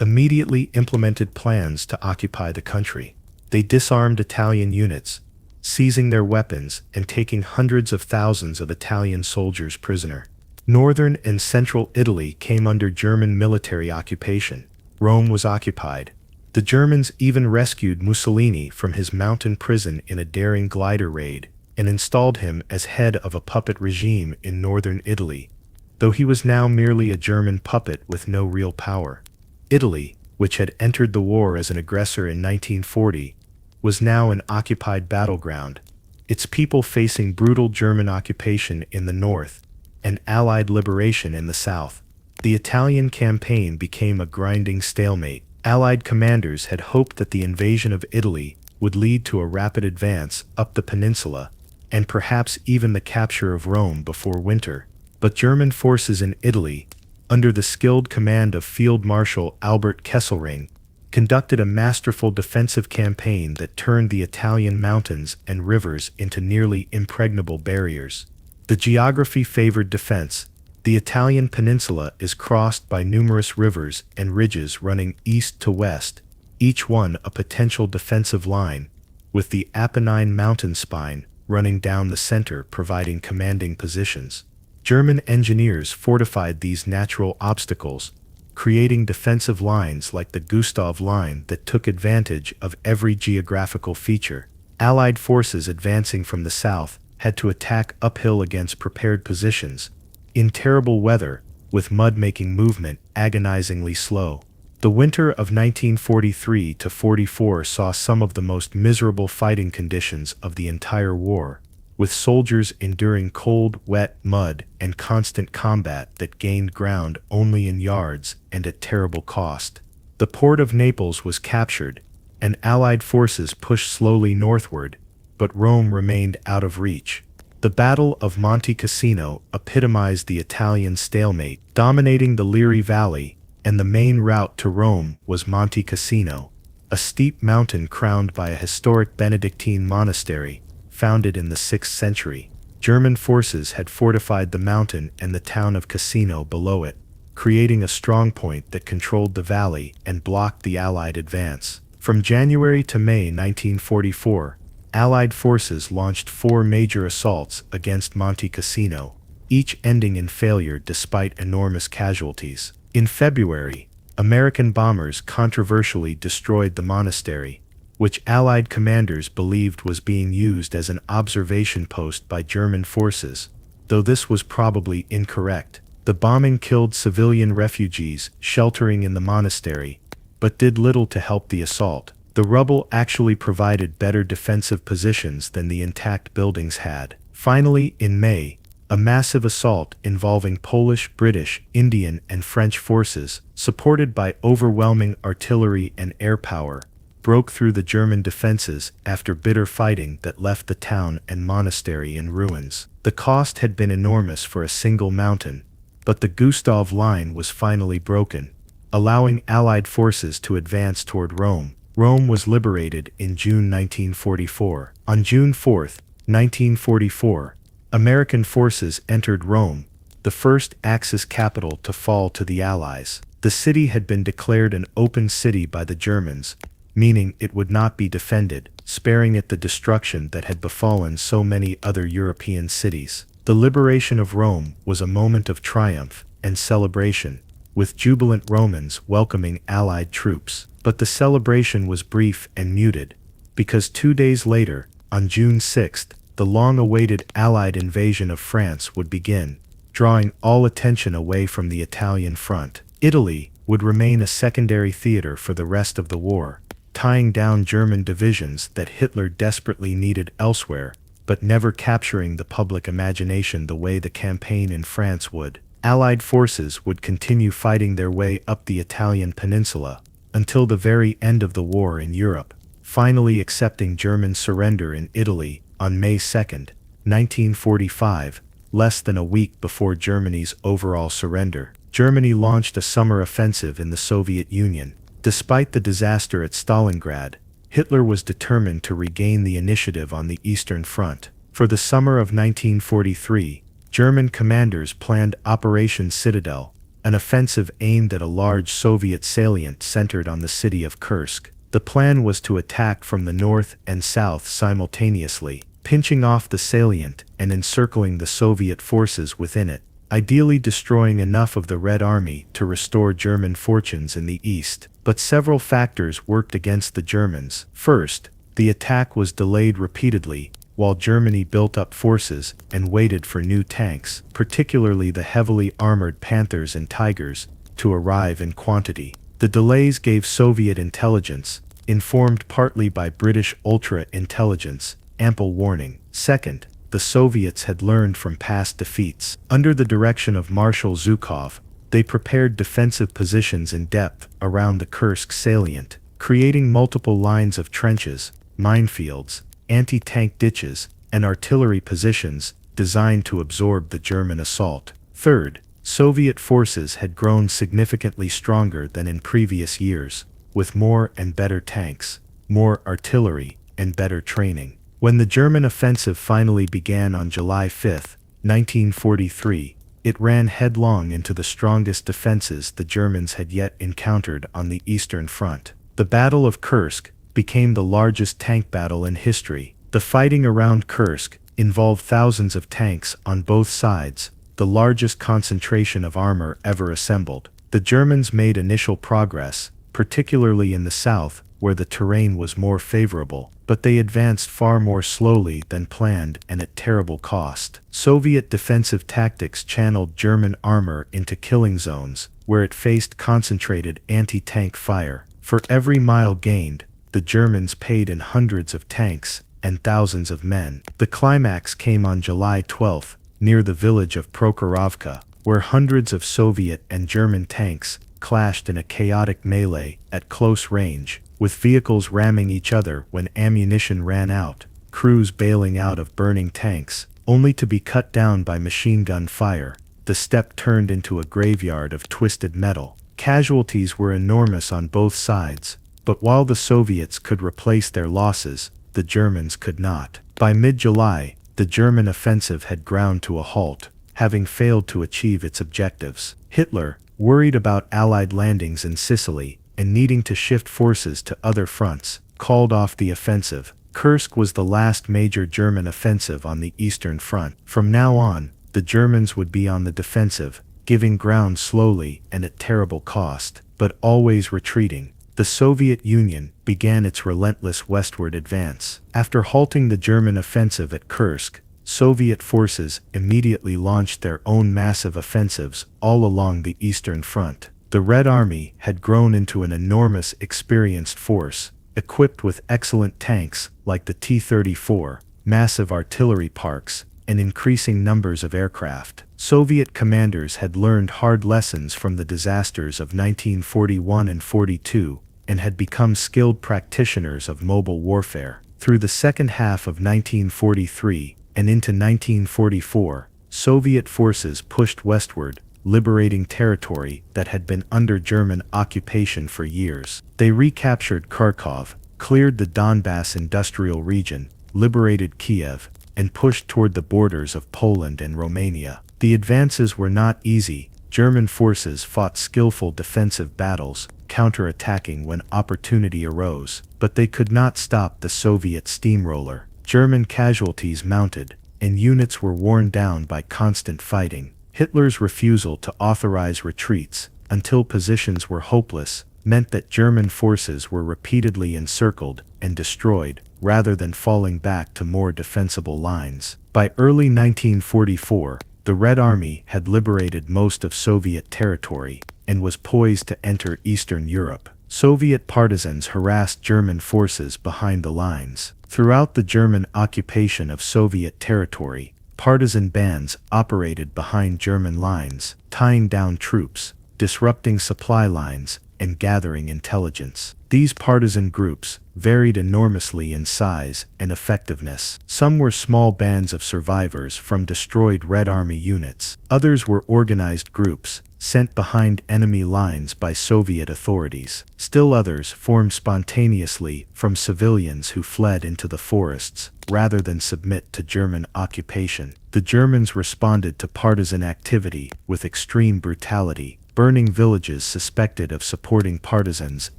immediately implemented plans to occupy the country. They disarmed Italian units, seizing their weapons and taking hundreds of thousands of Italian soldiers prisoner. Northern and central Italy came under German military occupation. Rome was occupied. The Germans even rescued Mussolini from his mountain prison in a daring glider raid and installed him as head of a puppet regime in northern Italy, though he was now merely a German puppet with no real power. Italy, which had entered the war as an aggressor in 1940, was now an occupied battleground, its people facing brutal German occupation in the north and Allied liberation in the south. The Italian campaign became a grinding stalemate. Allied commanders had hoped that the invasion of Italy would lead to a rapid advance up the peninsula, and perhaps even the capture of Rome before winter. But German forces in Italy, under the skilled command of Field Marshal Albert Kesselring, conducted a masterful defensive campaign that turned the Italian mountains and rivers into nearly impregnable barriers. The geography favored defense. The Italian peninsula is crossed by numerous rivers and ridges running east to west, each one a potential defensive line, with the Apennine mountain spine running down the center providing commanding positions. German engineers fortified these natural obstacles, creating defensive lines like the Gustav Line that took advantage of every geographical feature. Allied forces advancing from the south had to attack uphill against prepared positions, in terrible weather, with mud making movement agonizingly slow. The winter of 1943–44 saw some of the most miserable fighting conditions of the entire war, with soldiers enduring cold, wet mud and constant combat that gained ground only in yards and at terrible cost. The port of Naples was captured, and Allied forces pushed slowly northward, but Rome remained out of reach. The Battle of Monte Cassino epitomized the Italian stalemate, dominating the Liri Valley, and the main route to Rome was Monte Cassino, a steep mountain crowned by a historic Benedictine monastery, founded in the 6th century. German forces had fortified the mountain and the town of Cassino below it, creating a strongpoint that controlled the valley and blocked the Allied advance. From January to May 1944, Allied forces launched 4 major assaults against Monte Cassino, each ending in failure despite enormous casualties. In February, American bombers controversially destroyed the monastery, which Allied commanders believed was being used as an observation post by German forces, though this was probably incorrect. The bombing killed civilian refugees sheltering in the monastery, but did little to help the assault. The rubble actually provided better defensive positions than the intact buildings had. Finally, in May, a massive assault involving Polish, British, Indian, and French forces, supported by overwhelming artillery and air power, broke through the German defenses after bitter fighting that left the town and monastery in ruins. The cost had been enormous for a single mountain, but the Gustav Line was finally broken, allowing Allied forces to advance toward Rome. Rome was liberated in June 1944. On June 4, 1944, American forces entered Rome, the first Axis capital to fall to the Allies. The city had been declared an open city by the Germans, meaning it would not be defended, sparing it the destruction that had befallen so many other European cities. The liberation of Rome was a moment of triumph and celebration, with jubilant Romans welcoming Allied troops. But the celebration was brief and muted, because 2 days later, on June 6, the long-awaited Allied invasion of France would begin, drawing all attention away from the Italian front. Italy would remain a secondary theater for the rest of the war, tying down German divisions that Hitler desperately needed elsewhere, but never capturing the public imagination the way the campaign in France would. Allied forces would continue fighting their way up the Italian peninsula until the very end of the war in Europe, finally accepting German surrender in Italy on May 2, 1945, less than a week before Germany's overall surrender. Germany launched a summer offensive in the Soviet Union. Despite the disaster at Stalingrad, Hitler was determined to regain the initiative on the Eastern Front. For the summer of 1943, German commanders planned Operation Citadel, an offensive aimed at a large Soviet salient centered on the city of Kursk. The plan was to attack from the north and south simultaneously, pinching off the salient and encircling the Soviet forces within it, ideally destroying enough of the Red Army to restore German fortunes in the east. But several factors worked against the Germans. First, the attack was delayed repeatedly, while Germany built up forces and waited for new tanks, particularly the heavily armored Panthers and Tigers, to arrive in quantity. The delays gave Soviet intelligence, informed partly by British ultra-intelligence, ample warning. Second, the Soviets had learned from past defeats. Under the direction of Marshal Zhukov, they prepared defensive positions in depth around the Kursk salient, creating multiple lines of trenches, minefields, anti-tank ditches, and artillery positions designed to absorb the German assault. Third, Soviet forces had grown significantly stronger than in previous years, with more and better tanks, more artillery, and better training. When the German offensive finally began on July 5, 1943, it ran headlong into the strongest defenses the Germans had yet encountered on the Eastern Front. The Battle of Kursk became the largest tank battle in history. The fighting around Kursk involved thousands of tanks on both sides, the largest concentration of armor ever assembled. The Germans made initial progress, particularly in the south, where the terrain was more favorable, but they advanced far more slowly than planned and at terrible cost. Soviet defensive tactics channeled German armor into killing zones, where it faced concentrated anti-tank fire. For every mile gained, the Germans paid in hundreds of tanks and thousands of men. The climax came on July 12, near the village of Prokhorovka, where hundreds of Soviet and German tanks clashed in a chaotic melee at close range, with vehicles ramming each other when ammunition ran out, crews bailing out of burning tanks, only to be cut down by machine gun fire. The steppe turned into a graveyard of twisted metal. Casualties were enormous on both sides, but while the Soviets could replace their losses, the Germans could not. By mid-July, the German offensive had ground to a halt, having failed to achieve its objectives. Hitler, worried about Allied landings in Sicily and needing to shift forces to other fronts, called off the offensive. Kursk was the last major German offensive on the Eastern Front. From now on, the Germans would be on the defensive, giving ground slowly and at terrible cost, but always retreating. The Soviet Union began its relentless westward advance. After halting the German offensive at Kursk, Soviet forces immediately launched their own massive offensives all along the Eastern Front. The Red Army had grown into an enormous experienced force, equipped with excellent tanks like the T-34, massive artillery parks, and increasing numbers of aircraft. Soviet commanders had learned hard lessons from the disasters of 1941 and 42, and had become skilled practitioners of mobile warfare. Through the second half of 1943 and into 1944, Soviet forces pushed westward, liberating territory that had been under German occupation for years. They recaptured Kharkov, cleared the Donbass industrial region, liberated Kiev, and pushed toward the borders of Poland and Romania. The advances were not easy. German forces fought skillful defensive battles, counterattacking when opportunity arose, but they could not stop the Soviet steamroller. German casualties mounted, and units were worn down by constant fighting. Hitler's refusal to authorize retreats until positions were hopeless meant that German forces were repeatedly encircled and destroyed, rather than falling back to more defensible lines. By early 1944, the Red Army had liberated most of Soviet territory and was poised to enter Eastern Europe. Soviet partisans harassed German forces behind the lines. Throughout the German occupation of Soviet territory, partisan bands operated behind German lines, tying down troops, disrupting supply lines, and gathering intelligence. These partisan groups varied enormously in size and effectiveness. Some were small bands of survivors from destroyed Red Army units. Others were organized groups sent behind enemy lines by Soviet authorities. Still others formed spontaneously from civilians who fled into the forests rather than submit to German occupation. The Germans responded to partisan activity with extreme brutality, burning villages suspected of supporting partisans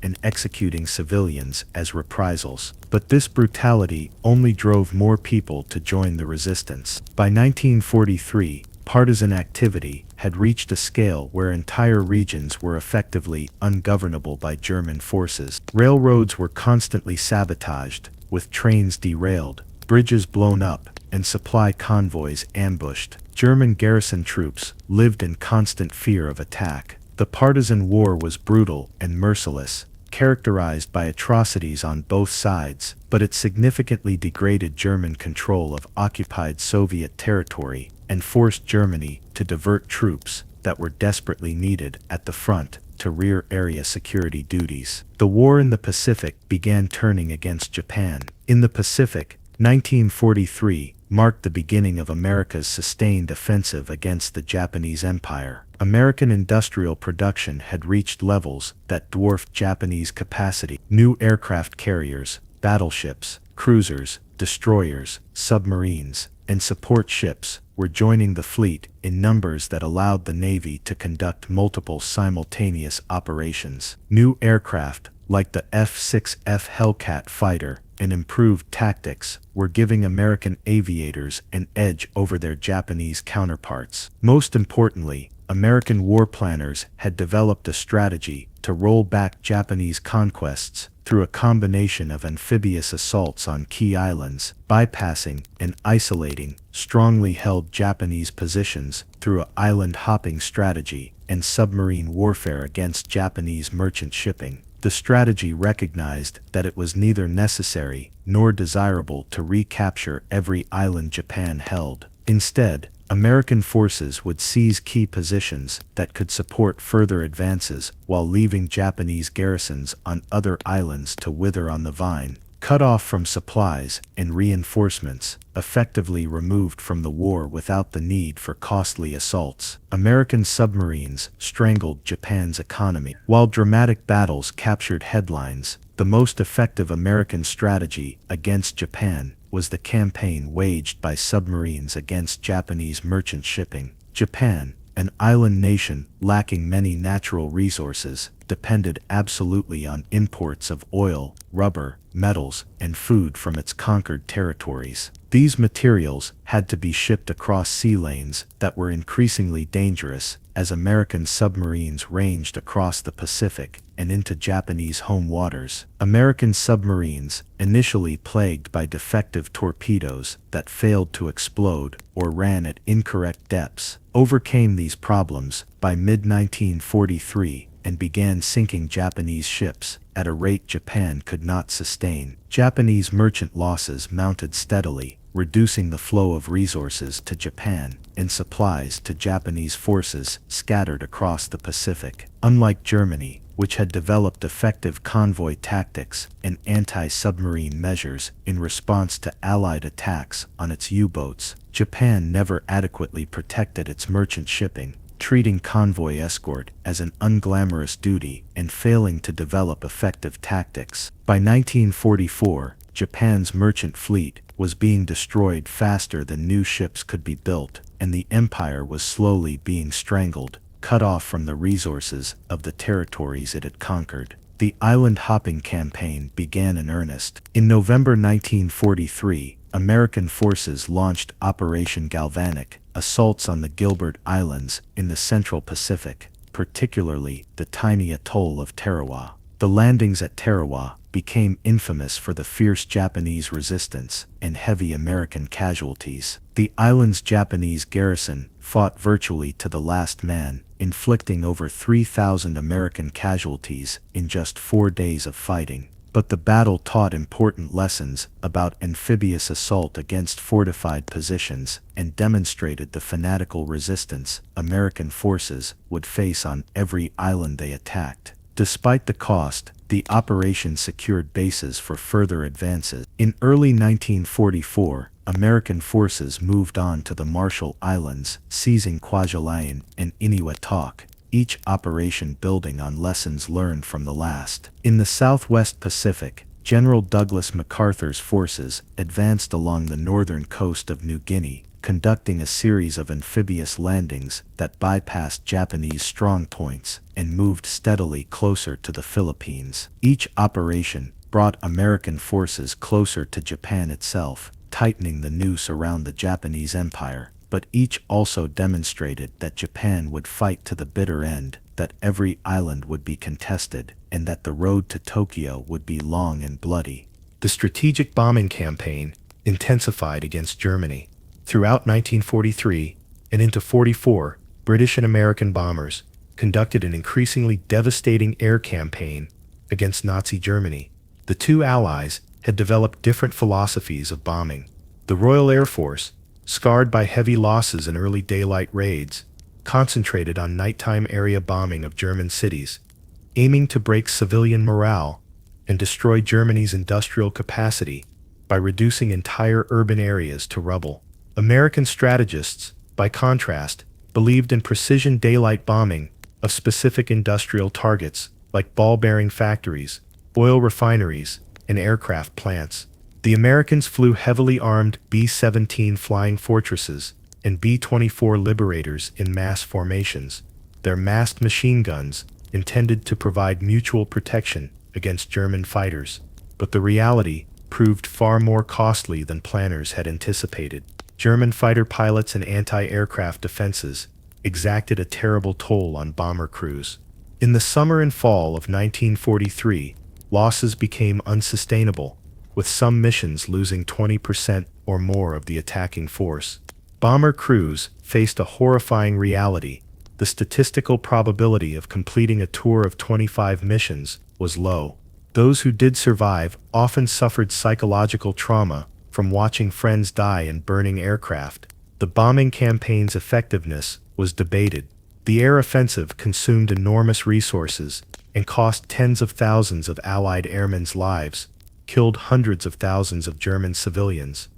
and executing civilians as reprisals. But this brutality only drove more people to join the resistance. By 1943, partisan activity had reached a scale where entire regions were effectively ungovernable by German forces. Railroads were constantly sabotaged, with trains derailed, bridges blown up, and supply convoys ambushed. German garrison troops lived in constant fear of attack. The partisan war was brutal and merciless, characterized by atrocities on both sides, but it significantly degraded German control of occupied Soviet territory and forced Germany to divert troops that were desperately needed at the front to rear area security duties. The war in the Pacific began turning against Japan. In the Pacific, 1943 marked the beginning of America's sustained offensive against the Japanese Empire. American industrial production had reached levels that dwarfed Japanese capacity. New aircraft carriers, battleships, cruisers, destroyers, submarines, and support ships were joining the fleet in numbers that allowed the Navy to conduct multiple simultaneous operations. New aircraft, like the F-6F Hellcat fighter, and improved tactics were giving American aviators an edge over their Japanese counterparts. Most importantly, American war planners had developed a strategy to roll back Japanese conquests through a combination of amphibious assaults on key islands, bypassing and isolating strongly held Japanese positions through an island-hopping strategy, and submarine warfare against Japanese merchant shipping. The strategy recognized that it was neither necessary nor desirable to recapture every island Japan held. Instead, American forces would seize key positions that could support further advances while leaving Japanese garrisons on other islands to wither on the vine, cut off from supplies and reinforcements, effectively removed from the war without the need for costly assaults. American submarines strangled Japan's economy. While dramatic battles captured headlines, the most effective American strategy against Japan was the campaign waged by submarines against Japanese merchant shipping. Japan, an island nation lacking many natural resources, depended absolutely on imports of oil, rubber, metals, and food from its conquered territories. These materials had to be shipped across sea lanes that were increasingly dangerous as American submarines ranged across the Pacific and into Japanese home waters. American submarines, initially plagued by defective torpedoes that failed to explode or ran at incorrect depths, overcame these problems by mid-1943 and began sinking Japanese ships at a rate Japan could not sustain. Japanese merchant losses mounted steadily, reducing the flow of resources to Japan and supplies to Japanese forces scattered across the Pacific. Unlike Germany, which had developed effective convoy tactics and anti-submarine measures in response to Allied attacks on its U-boats, Japan never adequately protected its merchant shipping, treating convoy escort as an unglamorous duty and failing to develop effective tactics. By 1944, Japan's merchant fleet was being destroyed faster than new ships could be built, and the empire was slowly being strangled, cut off from the resources of the territories it had conquered. The island-hopping campaign began in earnest. In November 1943, American forces launched Operation Galvanic, assaults on the Gilbert Islands in the Central Pacific, particularly the tiny atoll of Tarawa. The landings at Tarawa became infamous for the fierce Japanese resistance and heavy American casualties. The island's Japanese garrison fought virtually to the last man, inflicting over 3,000 American casualties in just 4 days of fighting. But the battle taught important lessons about amphibious assault against fortified positions and demonstrated the fanatical resistance American forces would face on every island they attacked. Despite the cost, the operation secured bases for further advances. In early 1944, American forces moved on to the Marshall Islands, seizing Kwajalein and Eniwetok, each operation building on lessons learned from the last. In the Southwest Pacific, General Douglas MacArthur's forces advanced along the northern coast of New Guinea, conducting a series of amphibious landings that bypassed Japanese strongpoints and moved steadily closer to the Philippines. Each operation brought American forces closer to Japan itself, tightening the noose around the Japanese Empire. But each also demonstrated that Japan would fight to the bitter end, that every island would be contested, and that the road to Tokyo would be long and bloody. The strategic bombing campaign intensified against Germany. Throughout 1943 and into 44, British and American bombers conducted an increasingly devastating air campaign against Nazi Germany. The two allies had developed different philosophies of bombing. The Royal Air Force, scarred by heavy losses in early daylight raids, concentrated on nighttime area bombing of German cities, aiming to break civilian morale and destroy Germany's industrial capacity by reducing entire urban areas to rubble. American strategists, by contrast, believed in precision daylight bombing of specific industrial targets like ball-bearing factories, oil refineries, and aircraft plants. The Americans flew heavily armed B-17 Flying Fortresses and B-24 Liberators in mass formations. Their massed machine guns, intended to provide mutual protection against German fighters, but the reality proved far more costly than planners had anticipated. German fighter pilots and anti-aircraft defenses exacted a terrible toll on bomber crews. In the summer and fall of 1943, losses became unsustainable, with some missions losing 20% or more of the attacking force. Bomber crews faced a horrifying reality. The statistical probability of completing a tour of 25 missions was low. Those who did survive often suffered psychological trauma from watching friends die in burning aircraft. The bombing campaign's effectiveness was debated. The air offensive consumed enormous resources and cost tens of thousands of Allied airmen's lives, killed hundreds of thousands of German civilians,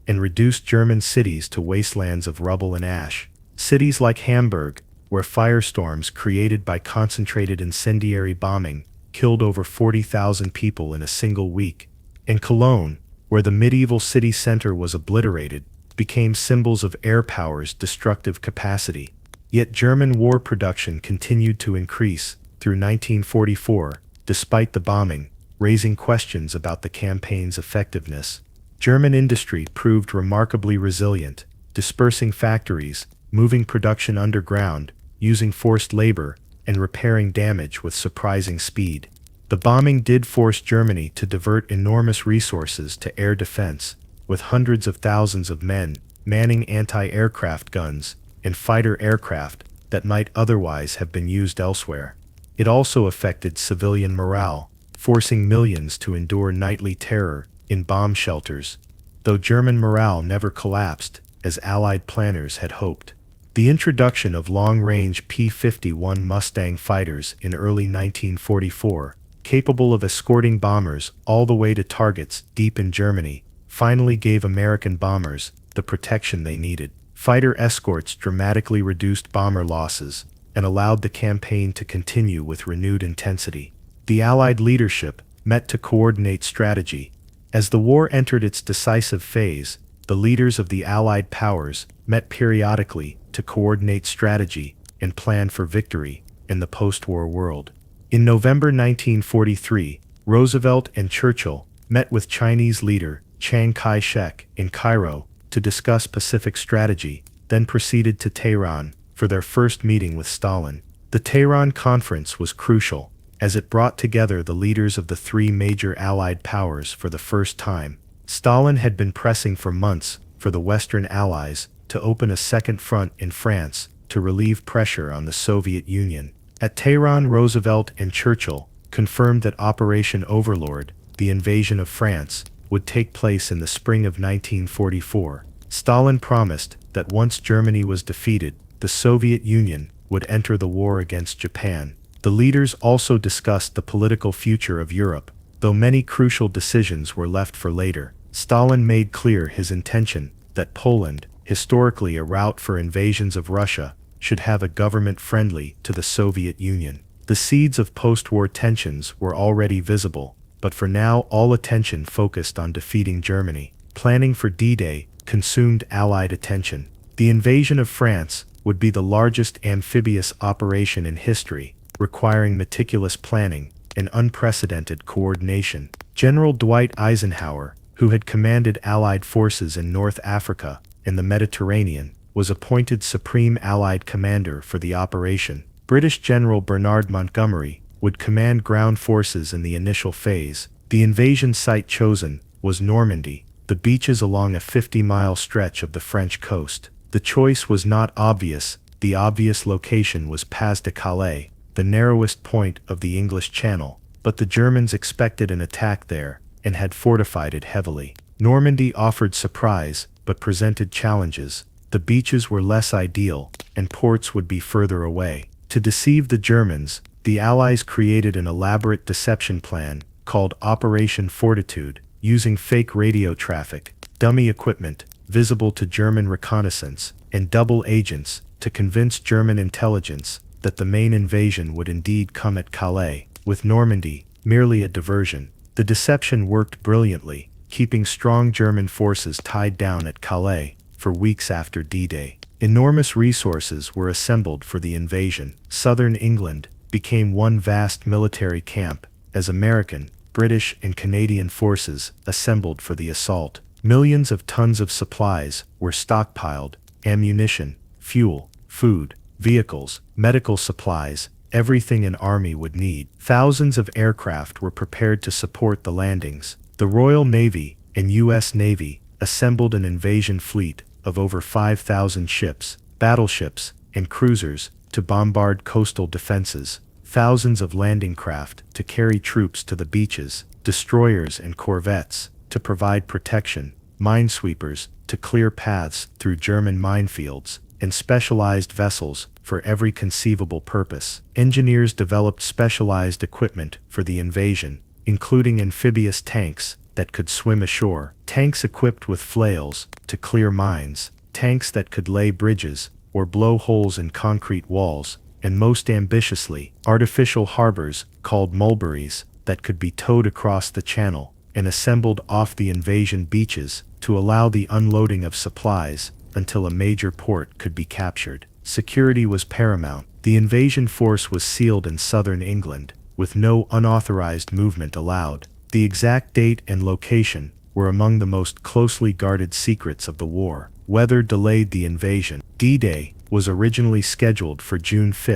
and reduced German cities to wastelands of rubble and ash. Cities like Hamburg, where firestorms created by concentrated incendiary bombing killed over 40,000 people in a single week, and Cologne, where the medieval city center was obliterated, became symbols of air power's destructive capacity. Yet German war production continued to increase through 1944, despite the bombing, raising questions about the campaign's effectiveness. German industry proved remarkably resilient, dispersing factories, moving production underground, using forced labor, and repairing damage with surprising speed. The bombing did force Germany to divert enormous resources to air defense, with hundreds of thousands of men manning anti-aircraft guns and fighter aircraft that might otherwise have been used elsewhere. It also affected civilian morale, forcing millions to endure nightly terror in bomb shelters, though German morale never collapsed, as Allied planners had hoped. The introduction of long-range P-51 Mustang fighters in early 1944, capable of escorting bombers all the way to targets deep in Germany, finally gave American bombers the protection they needed. Fighter escorts dramatically reduced bomber losses and allowed the campaign to continue with renewed intensity. The Allied leadership met to coordinate strategy. As the war entered its decisive phase, the leaders of the Allied powers met periodically to coordinate strategy and plan for victory in the post-war world. In November 1943, Roosevelt and Churchill met with Chinese leader Chiang Kai-shek in Cairo to discuss Pacific strategy, then proceeded to Tehran for their first meeting with Stalin. The Tehran Conference was crucial, as it brought together the leaders of the three major Allied powers for the first time. Stalin had been pressing for months for the Western Allies to open a second front in France to relieve pressure on the Soviet Union. At Tehran, Roosevelt and Churchill confirmed that Operation Overlord, the invasion of France, would take place in the spring of 1944. Stalin promised that once Germany was defeated, the Soviet Union would enter the war against Japan. The leaders also discussed the political future of Europe, though many crucial decisions were left for later. Stalin made clear his intention that Poland, historically a route for invasions of Russia, should have a government friendly to the Soviet Union. The seeds of post-war tensions were already visible, but for now all attention focused on defeating Germany. Planning for D-Day consumed Allied attention. The invasion of France would be the largest amphibious operation in history, requiring meticulous planning and unprecedented coordination. General Dwight Eisenhower, who had commanded Allied forces in North Africa and the Mediterranean, was appointed Supreme Allied Commander for the operation. British General Bernard Montgomery would command ground forces in the initial phase. The invasion site chosen was Normandy, the beaches along a 50-mile stretch of the French coast. The choice was not obvious. The obvious location was Pas de Calais, the narrowest point of the English Channel, but the Germans expected an attack there and had fortified it heavily. Normandy offered surprise, but presented challenges. The beaches were less ideal, and ports would be further away. To deceive the Germans, the Allies created an elaborate deception plan called Operation Fortitude, using fake radio traffic, dummy equipment visible to German reconnaissance, and double agents to convince German intelligence that the main invasion would indeed come at Calais, with Normandy merely a diversion. The deception worked brilliantly, keeping strong German forces tied down at Calais for weeks after D-Day. Enormous resources were assembled for the invasion. Southern England became one vast military camp, as American, British, and Canadian forces assembled for the assault. Millions of tons of supplies were stockpiled: ammunition, fuel, food, vehicles, medical supplies, everything an army would need. Thousands of aircraft were prepared to support the landings. The Royal Navy and U.S. Navy assembled an invasion fleet of over 5,000 ships, battleships, and cruisers to bombard coastal defenses, thousands of landing craft to carry troops to the beaches, destroyers and corvettes to provide protection, minesweepers to clear paths through German minefields, and specialized vessels for every conceivable purpose. Engineers developed specialized equipment for the invasion, including amphibious tanks that could swim ashore, tanks equipped with flails to clear mines, tanks that could lay bridges or blow holes in concrete walls, and most ambitiously, artificial harbors called mulberries that could be towed across the channel and assembled off the invasion beaches to allow the unloading of supplies until a major port could be captured. Security was paramount. The invasion force was sealed in southern England, with no unauthorized movement allowed. The exact date and location were among the most closely guarded secrets of the war. Weather delayed the invasion. D-Day was originally scheduled for June 5,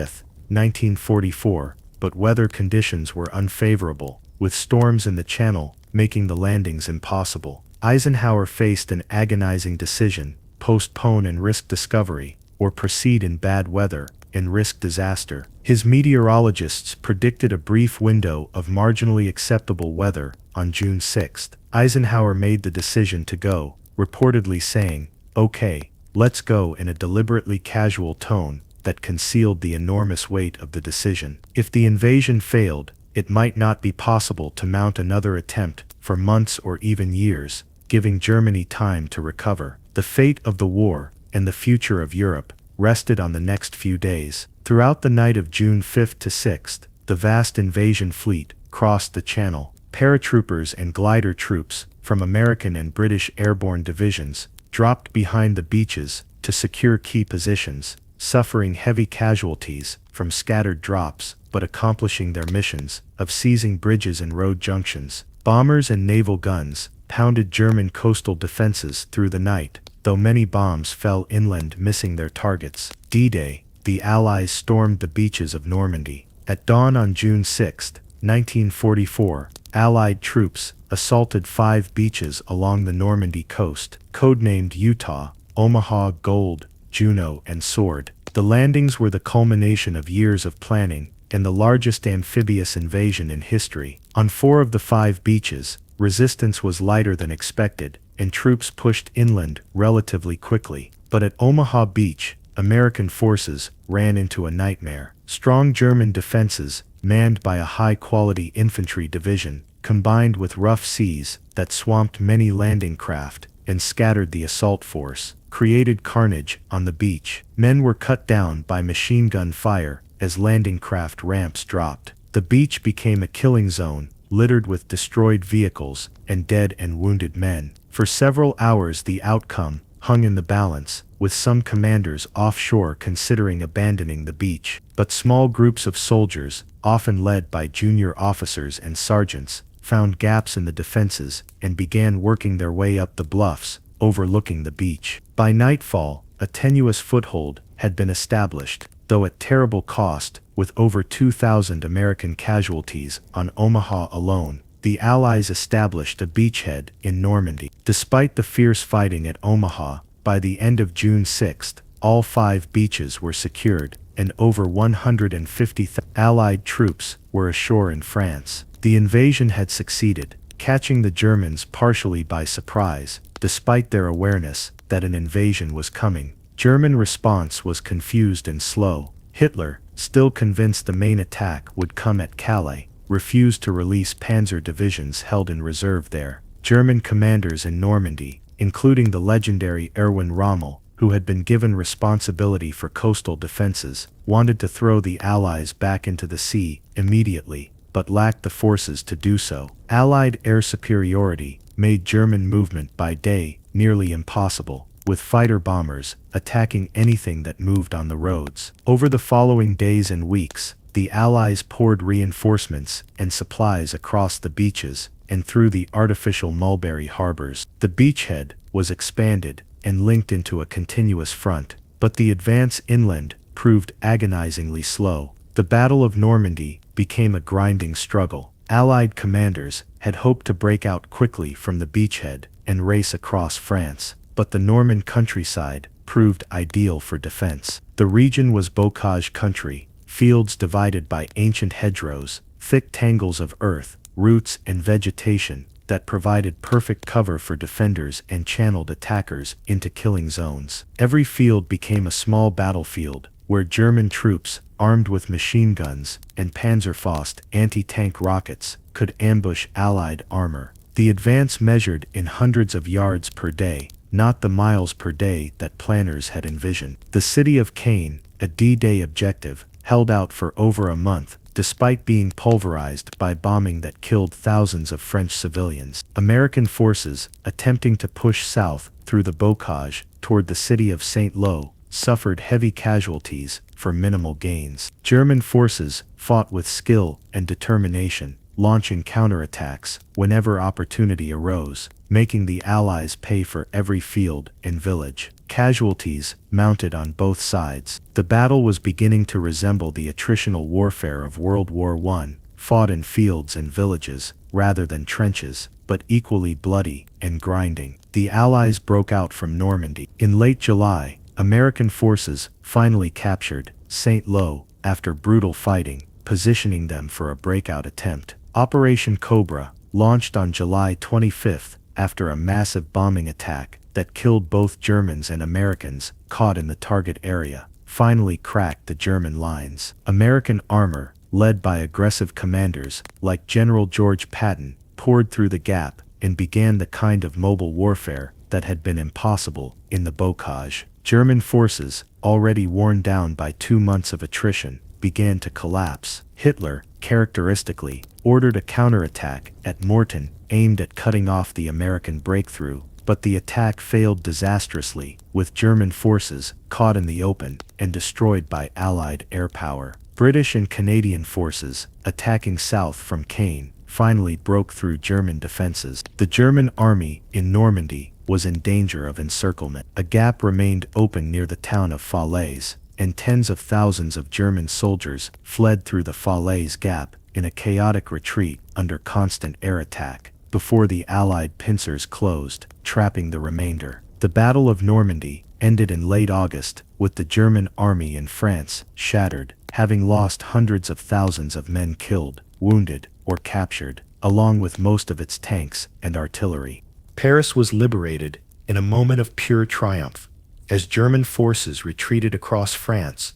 1944, but weather conditions were unfavorable, with storms in the Channel making the landings impossible. Eisenhower faced an agonizing decision: postpone and risk discovery, or proceed in bad weather and risk disaster. His meteorologists predicted a brief window of marginally acceptable weather on June 6. Eisenhower made the decision to go, reportedly saying, "Okay, let's go," in a deliberately casual tone that concealed the enormous weight of the decision. If the invasion failed, it might not be possible to mount another attempt for months or even years, giving Germany time to recover. The fate of the war and the future of Europe rested on the next few days. Throughout the night of June 5 to 6, the vast invasion fleet crossed the Channel. Paratroopers and glider troops from American and British airborne divisions dropped behind the beaches to secure key positions, suffering heavy casualties from scattered drops, but accomplishing their missions of seizing bridges and road junctions. Bombers and naval guns pounded German coastal defenses through the night, though many bombs fell inland, missing their targets. D-Day, the Allies stormed the beaches of Normandy. At dawn on June 6, 1944, Allied troops assaulted 5 beaches along the Normandy coast, codenamed Utah, Omaha, Gold, Juno, and Sword. The landings were the culmination of years of planning and the largest amphibious invasion in history. On 4 of the 5 beaches, resistance was lighter than expected, and troops pushed inland relatively quickly. But at Omaha Beach, American forces ran into a nightmare. Strong German defenses, manned by a high-quality infantry division, combined with rough seas that swamped many landing craft and scattered the assault force, created carnage on the beach. Men were cut down by machine gun fire as landing craft ramps dropped. The beach became a killing zone, littered with destroyed vehicles and dead and wounded men. For several hours the outcome hung in the balance, with some commanders offshore considering abandoning the beach. But small groups of soldiers, often led by junior officers and sergeants, found gaps in the defenses and began working their way up the bluffs overlooking the beach. By nightfall, a tenuous foothold had been established, though at terrible cost, with over 2,000 American casualties on Omaha alone. The Allies established a beachhead in Normandy. Despite the fierce fighting at Omaha, by the end of June 6, all 5 beaches were secured, and over 150,000 Allied troops were ashore in France. The invasion had succeeded, catching the Germans partially by surprise, despite their awareness that an invasion was coming. German response was confused and slow. Hitler, still convinced the main attack would come at Calais, refused to release panzer divisions held in reserve there. German commanders in Normandy, including the legendary Erwin Rommel, who had been given responsibility for coastal defenses, wanted to throw the Allies back into the sea immediately, but lacked the forces to do so. Allied air superiority made German movement by day nearly impossible, with fighter bombers attacking anything that moved on the roads. Over the following days and weeks, the Allies poured reinforcements and supplies across the beaches and through the artificial mulberry harbors. The beachhead was expanded and linked into a continuous front, but the advance inland proved agonizingly slow. The Battle of Normandy became a grinding struggle. Allied commanders had hoped to break out quickly from the beachhead and race across France, but the Norman countryside proved ideal for defense. The region was bocage country, fields divided by ancient hedgerows, thick tangles of earth, roots and vegetation that provided perfect cover for defenders and channeled attackers into killing zones. Every field became a small battlefield where German troops, armed with machine guns and Panzerfaust anti-tank rockets, could ambush Allied armor. The advance measured in hundreds of yards per day, not the miles per day that planners had envisioned. The city of Caen, a D-Day objective, held out for over a month, despite being pulverized by bombing that killed thousands of French civilians. American forces, attempting to push south through the bocage toward the city of St. Lo, suffered heavy casualties for minimal gains. German forces fought with skill and determination, launching counterattacks whenever opportunity arose, making the Allies pay for every field and village. Casualties mounted on both sides. The battle was beginning to resemble the attritional warfare of World War I, fought in fields and villages rather than trenches, but equally bloody and grinding. The Allies broke out from Normandy. In late July, American forces finally captured St. Lo after brutal fighting, positioning them for a breakout attempt. Operation Cobra, launched on July 25 after a massive bombing attack that killed both Germans and Americans caught in the target area, finally cracked the German lines. American armor, led by aggressive commanders like General George Patton, poured through the gap and began the kind of mobile warfare that had been impossible in the bocage. German forces, already worn down by 2 months of attrition, began to collapse. Hitler, characteristically, ordered a counterattack at Mortain aimed at cutting off the American breakthrough, but the attack failed disastrously, with German forces caught in the open and destroyed by Allied air power. British and Canadian forces, attacking south from Caen, finally broke through German defenses. The German army in Normandy was in danger of encirclement. A gap remained open near the town of Falaise, and tens of thousands of German soldiers fled through the Falaise Gap in a chaotic retreat under constant air attack, before the Allied pincers closed, trapping the remainder. The Battle of Normandy ended in late August, with the German army in France shattered, having lost hundreds of thousands of men killed, wounded, or captured, along with most of its tanks and artillery. Paris was liberated in a moment of pure triumph. As German forces retreated across France,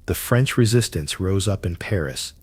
the French resistance rose up in Paris,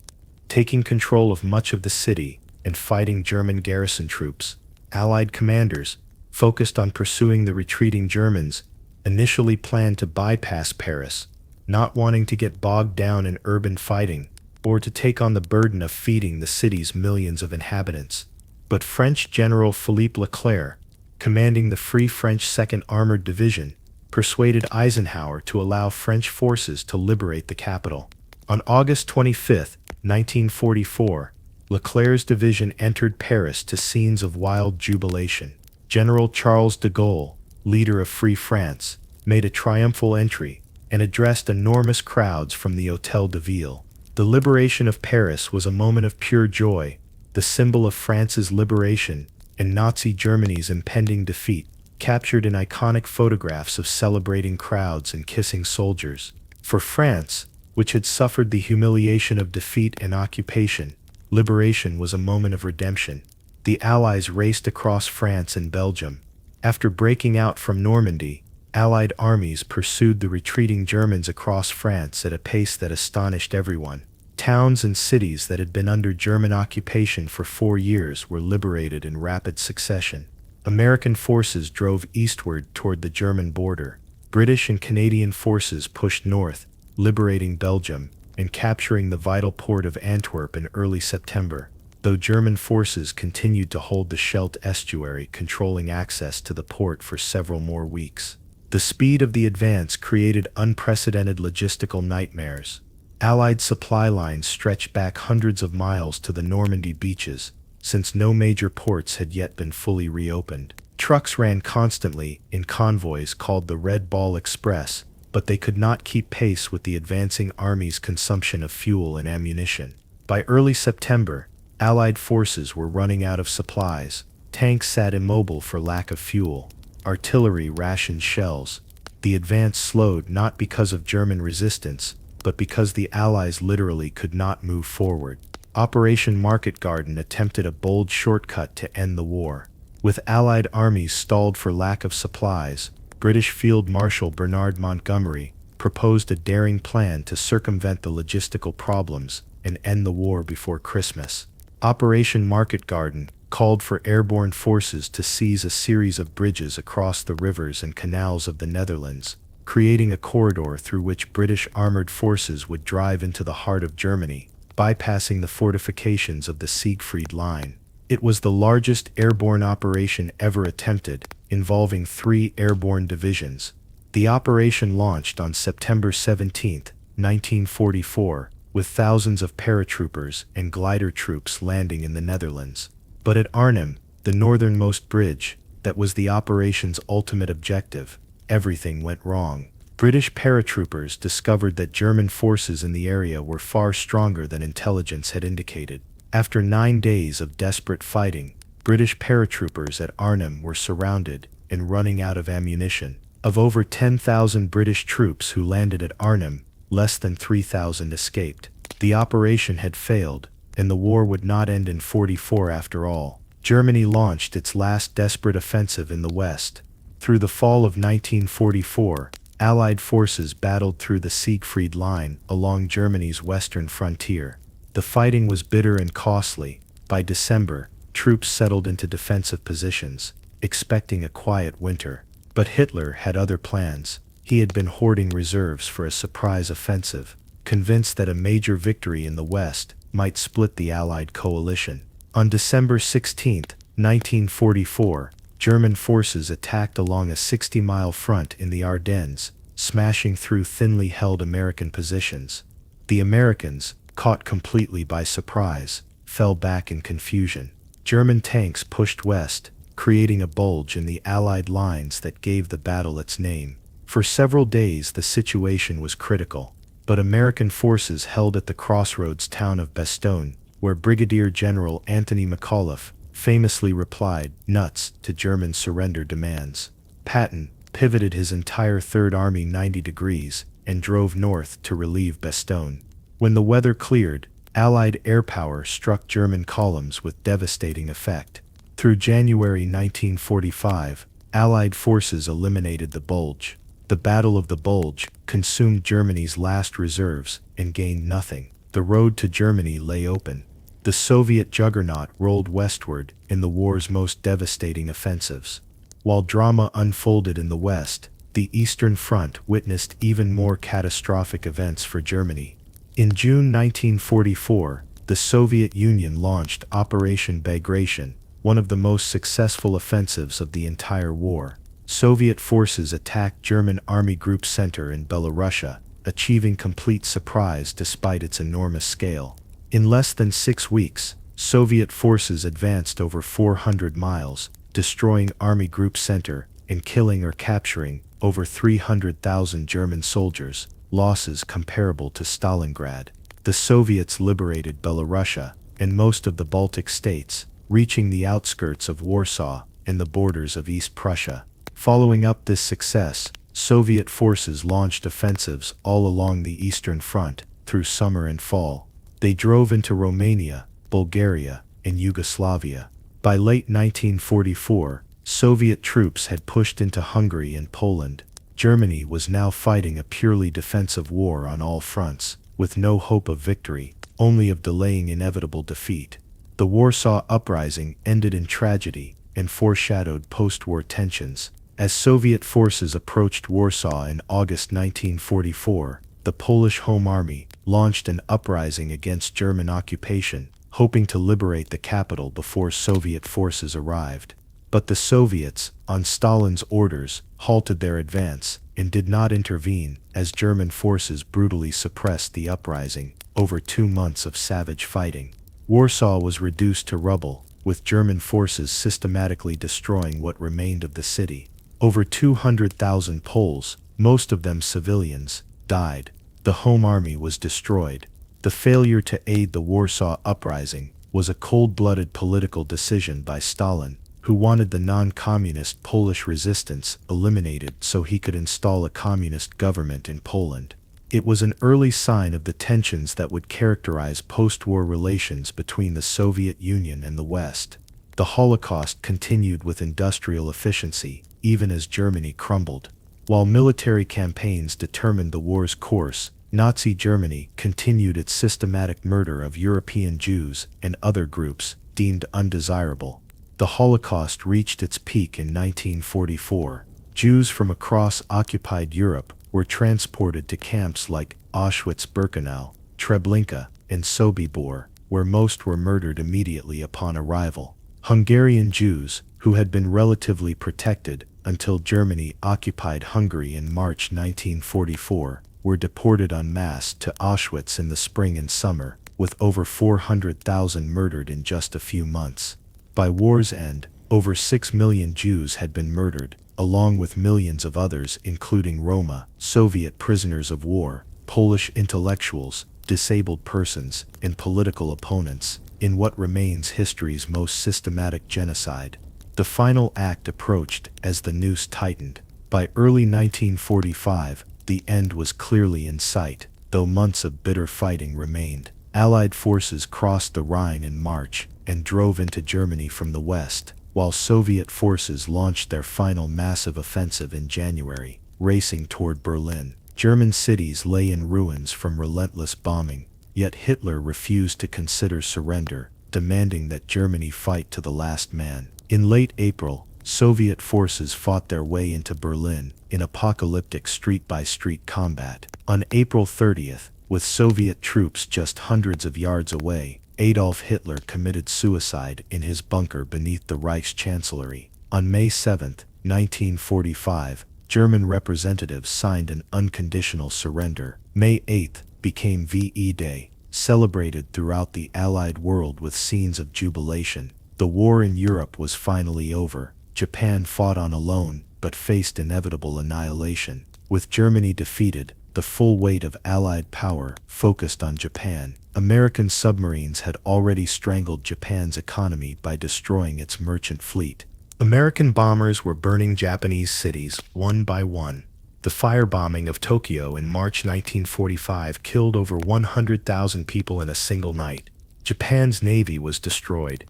taking control of much of the city and fighting German garrison troops. Allied commanders, focused on pursuing the retreating Germans, initially planned to bypass Paris, not wanting to get bogged down in urban fighting or to take on the burden of feeding the city's millions of inhabitants. But French General Philippe Leclerc, commanding the Free French 2nd Armored Division, persuaded Eisenhower to allow French forces to liberate the capital. On August 25, 1944, Leclerc's division entered Paris to scenes of wild jubilation. General Charles de Gaulle, leader of Free France, made a triumphal entry and addressed enormous crowds from the Hôtel de Ville. The liberation of Paris was a moment of pure joy, the symbol of France's liberation and Nazi Germany's impending defeat, captured in iconic photographs of celebrating crowds and kissing soldiers. For France, which had suffered the humiliation of defeat and occupation, liberation was a moment of redemption. The Allies raced across France and Belgium. After breaking out from Normandy, Allied armies pursued the retreating Germans across France at a pace that astonished everyone. Towns and cities that had been under German occupation for 4 years were liberated in rapid succession. American forces drove eastward toward the German border. British and Canadian forces pushed north, liberating Belgium and capturing the vital port of Antwerp in early September, though German forces continued to hold the Scheldt estuary, controlling access to the port for several more weeks. The speed of the advance created unprecedented logistical nightmares. Allied supply lines stretched back hundreds of miles to the Normandy beaches, since no major ports had yet been fully reopened. Trucks ran constantly in convoys called the Red Ball Express, but they could not keep pace with the advancing army's consumption of fuel and ammunition. By early September, Allied forces were running out of supplies. Tanks sat immobile for lack of fuel. Artillery rationed shells. The advance slowed not because of German resistance, but because the Allies literally could not move forward. Operation Market Garden attempted a bold shortcut to end the war. With Allied armies stalled for lack of supplies, British Field Marshal Bernard Montgomery proposed a daring plan to circumvent the logistical problems and end the war before Christmas. Operation Market Garden called for airborne forces to seize a series of bridges across the rivers and canals of the Netherlands, creating a corridor through which British armored forces would drive into the heart of Germany, bypassing the fortifications of the Siegfried Line. It was the largest airborne operation ever attempted, involving 3 airborne divisions. The operation launched on September 17, 1944, with thousands of paratroopers and glider troops landing in the Netherlands. But at Arnhem, the northernmost bridge, that was the operation's ultimate objective, everything went wrong. British paratroopers discovered that German forces in the area were far stronger than intelligence had indicated. After 9 days of desperate fighting, British paratroopers at Arnhem were surrounded and running out of ammunition. Of over 10,000 British troops who landed at Arnhem, less than 3,000 escaped. The operation had failed, and the war would not end in 44 after all. Germany launched its last desperate offensive in the West. Through the fall of 1944, Allied forces battled through the Siegfried Line along Germany's western frontier. The fighting was bitter and costly. By December, troops settled into defensive positions, expecting a quiet winter. But Hitler had other plans. He had been hoarding reserves for a surprise offensive, convinced that a major victory in the West might split the Allied coalition. On December 16, 1944, German forces attacked along a 60-mile front in the Ardennes, smashing through thinly held American positions. The Americans, caught completely by surprise, fell back in confusion. German tanks pushed west, creating a bulge in the Allied lines that gave the battle its name. For several days the situation was critical, but American forces held at the crossroads town of Bastogne, where Brigadier General Anthony McAuliffe famously replied, "Nuts," to German surrender demands. Patton pivoted his entire Third Army 90 degrees and drove north to relieve Bastogne. When the weather cleared, Allied air power struck German columns with devastating effect. Through January 1945, Allied forces eliminated the Bulge. The Battle of the Bulge consumed Germany's last reserves and gained nothing. The road to Germany lay open. The Soviet juggernaut rolled westward in the war's most devastating offensives. While drama unfolded in the West, the Eastern Front witnessed even more catastrophic events for Germany. In June 1944, the Soviet Union launched Operation Bagration, one of the most successful offensives of the entire war. Soviet forces attacked German Army Group Center in Belorussia, achieving complete surprise despite its enormous scale. In less than 6 weeks, Soviet forces advanced over 400 miles, destroying Army Group Center and killing or capturing over 300,000 German soldiers, losses comparable to Stalingrad. The Soviets liberated Belorussia and most of the Baltic states, reaching the outskirts of Warsaw and the borders of East Prussia. Following up this success, Soviet forces launched offensives all along the Eastern Front through summer and fall. They drove into Romania, Bulgaria, and Yugoslavia. By late 1944, Soviet troops had pushed into Hungary and Poland. Germany was now fighting a purely defensive war on all fronts, with no hope of victory, only of delaying inevitable defeat. The Warsaw Uprising ended in tragedy and foreshadowed post-war tensions. As Soviet forces approached Warsaw in August 1944, the Polish Home Army launched an uprising against German occupation, hoping to liberate the capital before Soviet forces arrived. But the Soviets, on Stalin's orders, halted their advance and did not intervene as German forces brutally suppressed the uprising. Over 2 months of savage fighting, Warsaw was reduced to rubble, with German forces systematically destroying what remained of the city. Over 200,000 Poles, most of them civilians, died. The Home Army was destroyed. The failure to aid the Warsaw Uprising was a cold-blooded political decision by Stalin, who wanted the non-communist Polish resistance eliminated so he could install a communist government in Poland. It was an early sign of the tensions that would characterize post-war relations between the Soviet Union and the West. The Holocaust continued with industrial efficiency, even as Germany crumbled. While military campaigns determined the war's course, Nazi Germany continued its systematic murder of European Jews and other groups deemed undesirable. The Holocaust reached its peak in 1944. Jews from across occupied Europe were transported to camps like Auschwitz-Birkenau, Treblinka, and Sobibor, where most were murdered immediately upon arrival. Hungarian Jews, who had been relatively protected until Germany occupied Hungary in March 1944, were deported en masse to Auschwitz in the spring and summer, with over 400,000 murdered in just a few months. By war's end, over 6 million Jews had been murdered, along with millions of others including Roma, Soviet prisoners of war, Polish intellectuals, disabled persons, and political opponents, in what remains history's most systematic genocide. The final act approached as the noose tightened. By early 1945, the end was clearly in sight, though months of bitter fighting remained. Allied forces crossed the Rhine in March and drove into Germany from the west, while Soviet forces launched their final massive offensive in January, racing toward Berlin. German cities lay in ruins from relentless bombing, yet Hitler refused to consider surrender, demanding that Germany fight to the last man. In late April, Soviet forces fought their way into Berlin in apocalyptic street-by-street combat. On April 30th, with Soviet troops just hundreds of yards away, Adolf Hitler committed suicide in his bunker beneath the Reichschancellery. On May 7, 1945, German representatives signed an unconditional surrender. May 8 became VE Day, celebrated throughout the Allied world with scenes of jubilation. The war in Europe was finally over. Japan fought on alone, but faced inevitable annihilation. With Germany defeated, the full weight of Allied power focused on Japan. American submarines had already strangled Japan's economy by destroying its merchant fleet. American bombers were burning Japanese cities one by one. The firebombing of Tokyo in March 1945 killed over 100,000 people in a single night. Japan's navy was destroyed,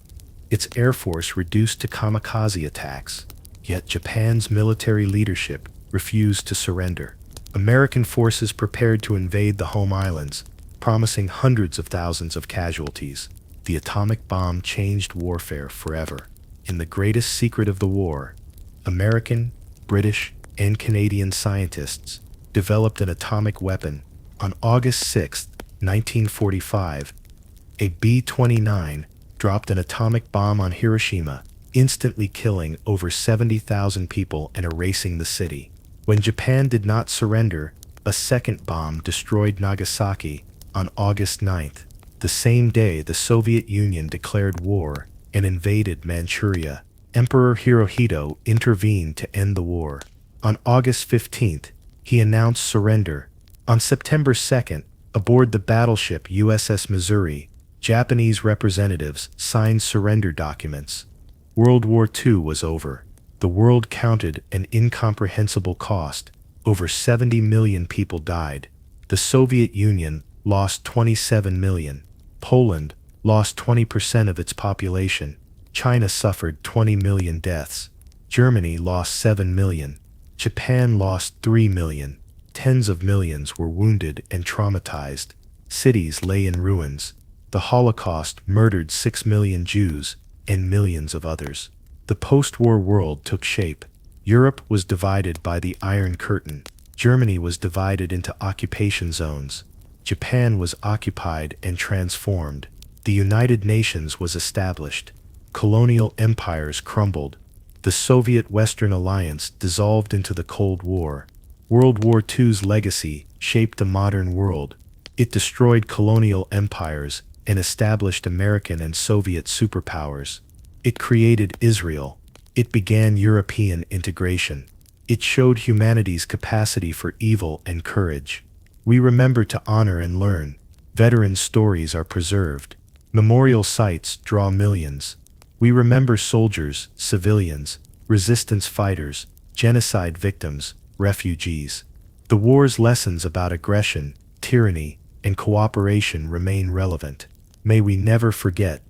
its air force reduced to kamikaze attacks. Yet Japan's military leadership refused to surrender. American forces prepared to invade the home islands, promising hundreds of thousands of casualties. The atomic bomb changed warfare forever. In the greatest secret of the war, American, British, and Canadian scientists developed an atomic weapon. On August 6, 1945, a B-29 dropped an atomic bomb on Hiroshima, instantly killing over 70,000 people and erasing the city. When Japan did not surrender, a second bomb destroyed Nagasaki on August 9th. The same day, the Soviet Union declared war and invaded Manchuria. Emperor Hirohito intervened to end the war. On August 15th, he announced surrender. On September 2nd, aboard the battleship USS Missouri, Japanese representatives signed surrender documents. World War II was over. The world counted an incomprehensible cost. Over 70 million people died. The Soviet Union lost 27 million. Poland lost 20% of its population. China suffered 20 million deaths. Germany lost 7 million. Japan lost 3 million. Tens of millions were wounded and traumatized. Cities lay in ruins. The Holocaust murdered 6 million Jews and millions of others. The post-war world took shape. Europe was divided by the Iron Curtain. Germany was divided into occupation zones. Japan was occupied and transformed. The United Nations was established. Colonial empires crumbled. The Soviet-Western alliance dissolved into the Cold War. World War II's legacy shaped the modern world. It destroyed colonial empires and established American and Soviet superpowers. It created Israel. It began European integration. It showed humanity's capacity for evil and courage. We remember to honor and learn. Veteran stories are preserved. Memorial sites draw millions. We remember soldiers, civilians, resistance fighters, genocide victims, refugees. The war's lessons about aggression, tyranny, and cooperation remain relevant. May we never forget